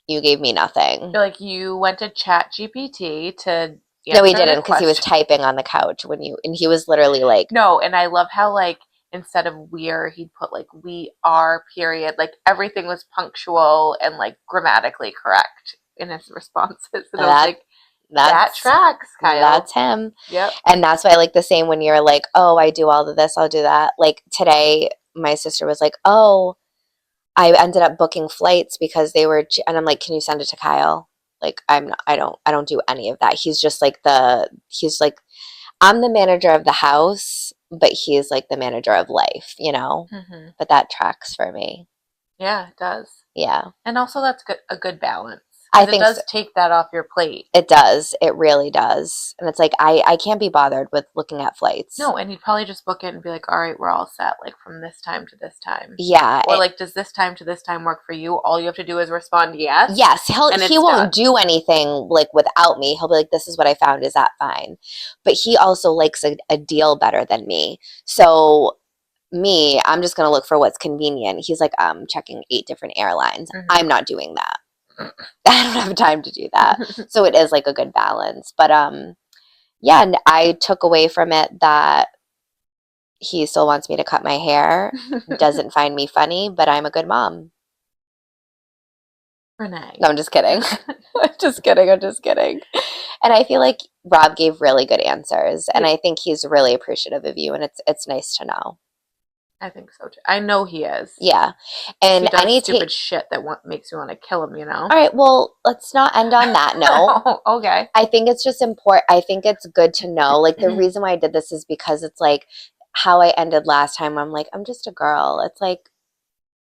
you gave me nothing. You're like, you went to Chat GPT to No, he answer didn't the because he was question. typing on the couch and he was literally like, No, and I love how like instead of we're, he'd put like we are, period. Like everything was punctual and like grammatically correct in his responses. And I was that like, That tracks, Kyle. That's him. Yep. And that's why I like the same when you're like, oh, I do all of this, I'll do that. Like today, my sister was like, oh, I ended up booking flights because they were, and I'm like, can you send it to Kyle? Like, I don't do any of that. He's just like he's like, I'm the manager of the house, but he's like the manager of life, you know? Mm-hmm. But that tracks for me. Yeah, it does. Yeah. And also that's a good balance. I It think does so. take that off your plate. It does. It really does. And it's like, I can't be bothered with looking at flights. No, and you'd probably just book it and be like, all right, we're all set, like from this time to this time. Yeah. Or like, does this time to this time work for you? All you have to do is respond yes. Yes, and he it's won't done. do anything like without me. He'll be like, this is what I found. Is that fine? But he also likes a deal better than me. So me, I'm just going to look for what's convenient. He's like, I'm checking 8 different airlines. Mhm. I'm not doing that. I don't have time to do that. So it is like a good balance. But yeah, and I took away from it that he still wants me to cut my hair, doesn't find me funny, but I'm a good mom. Renay. No, I'm just kidding. I'm just kidding. I'm just kidding. And I feel like Rob gave really good answers, and I think he's really appreciative of you, and it's nice to know. I think so too. I know he is. Yeah. And he does stupid shit that makes you want to kill him, you know? All right, well, let's not end on that note. Okay. I think it's just important. I think it's good to know. Like, the reason why I did this is because it's like how I ended last time. I'm like, I'm just a girl. It's like,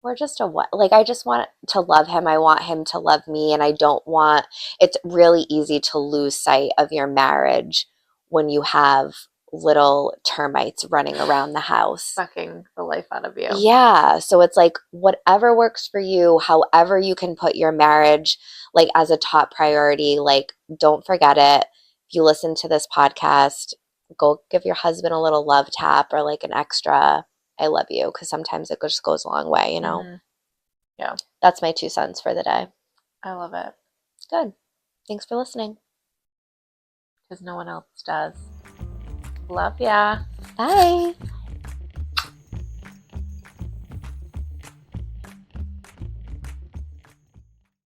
we're just like, I just want to love him. I want him to love me. And I don't want, it's really easy to lose sight of your marriage when you have little termites running around the house. Sucking the life out of you. Yeah. So it's like, whatever works for you, however you can put your marriage like as a top priority, like, don't forget it. If you listen to this podcast, go give your husband a little love tap or like an extra I love you, because sometimes it just goes a long way, you know? Mm-hmm. Yeah. That's my 2 cents for the day. I love it. Good. Thanks for listening. Because no one else does. Love ya. Bye.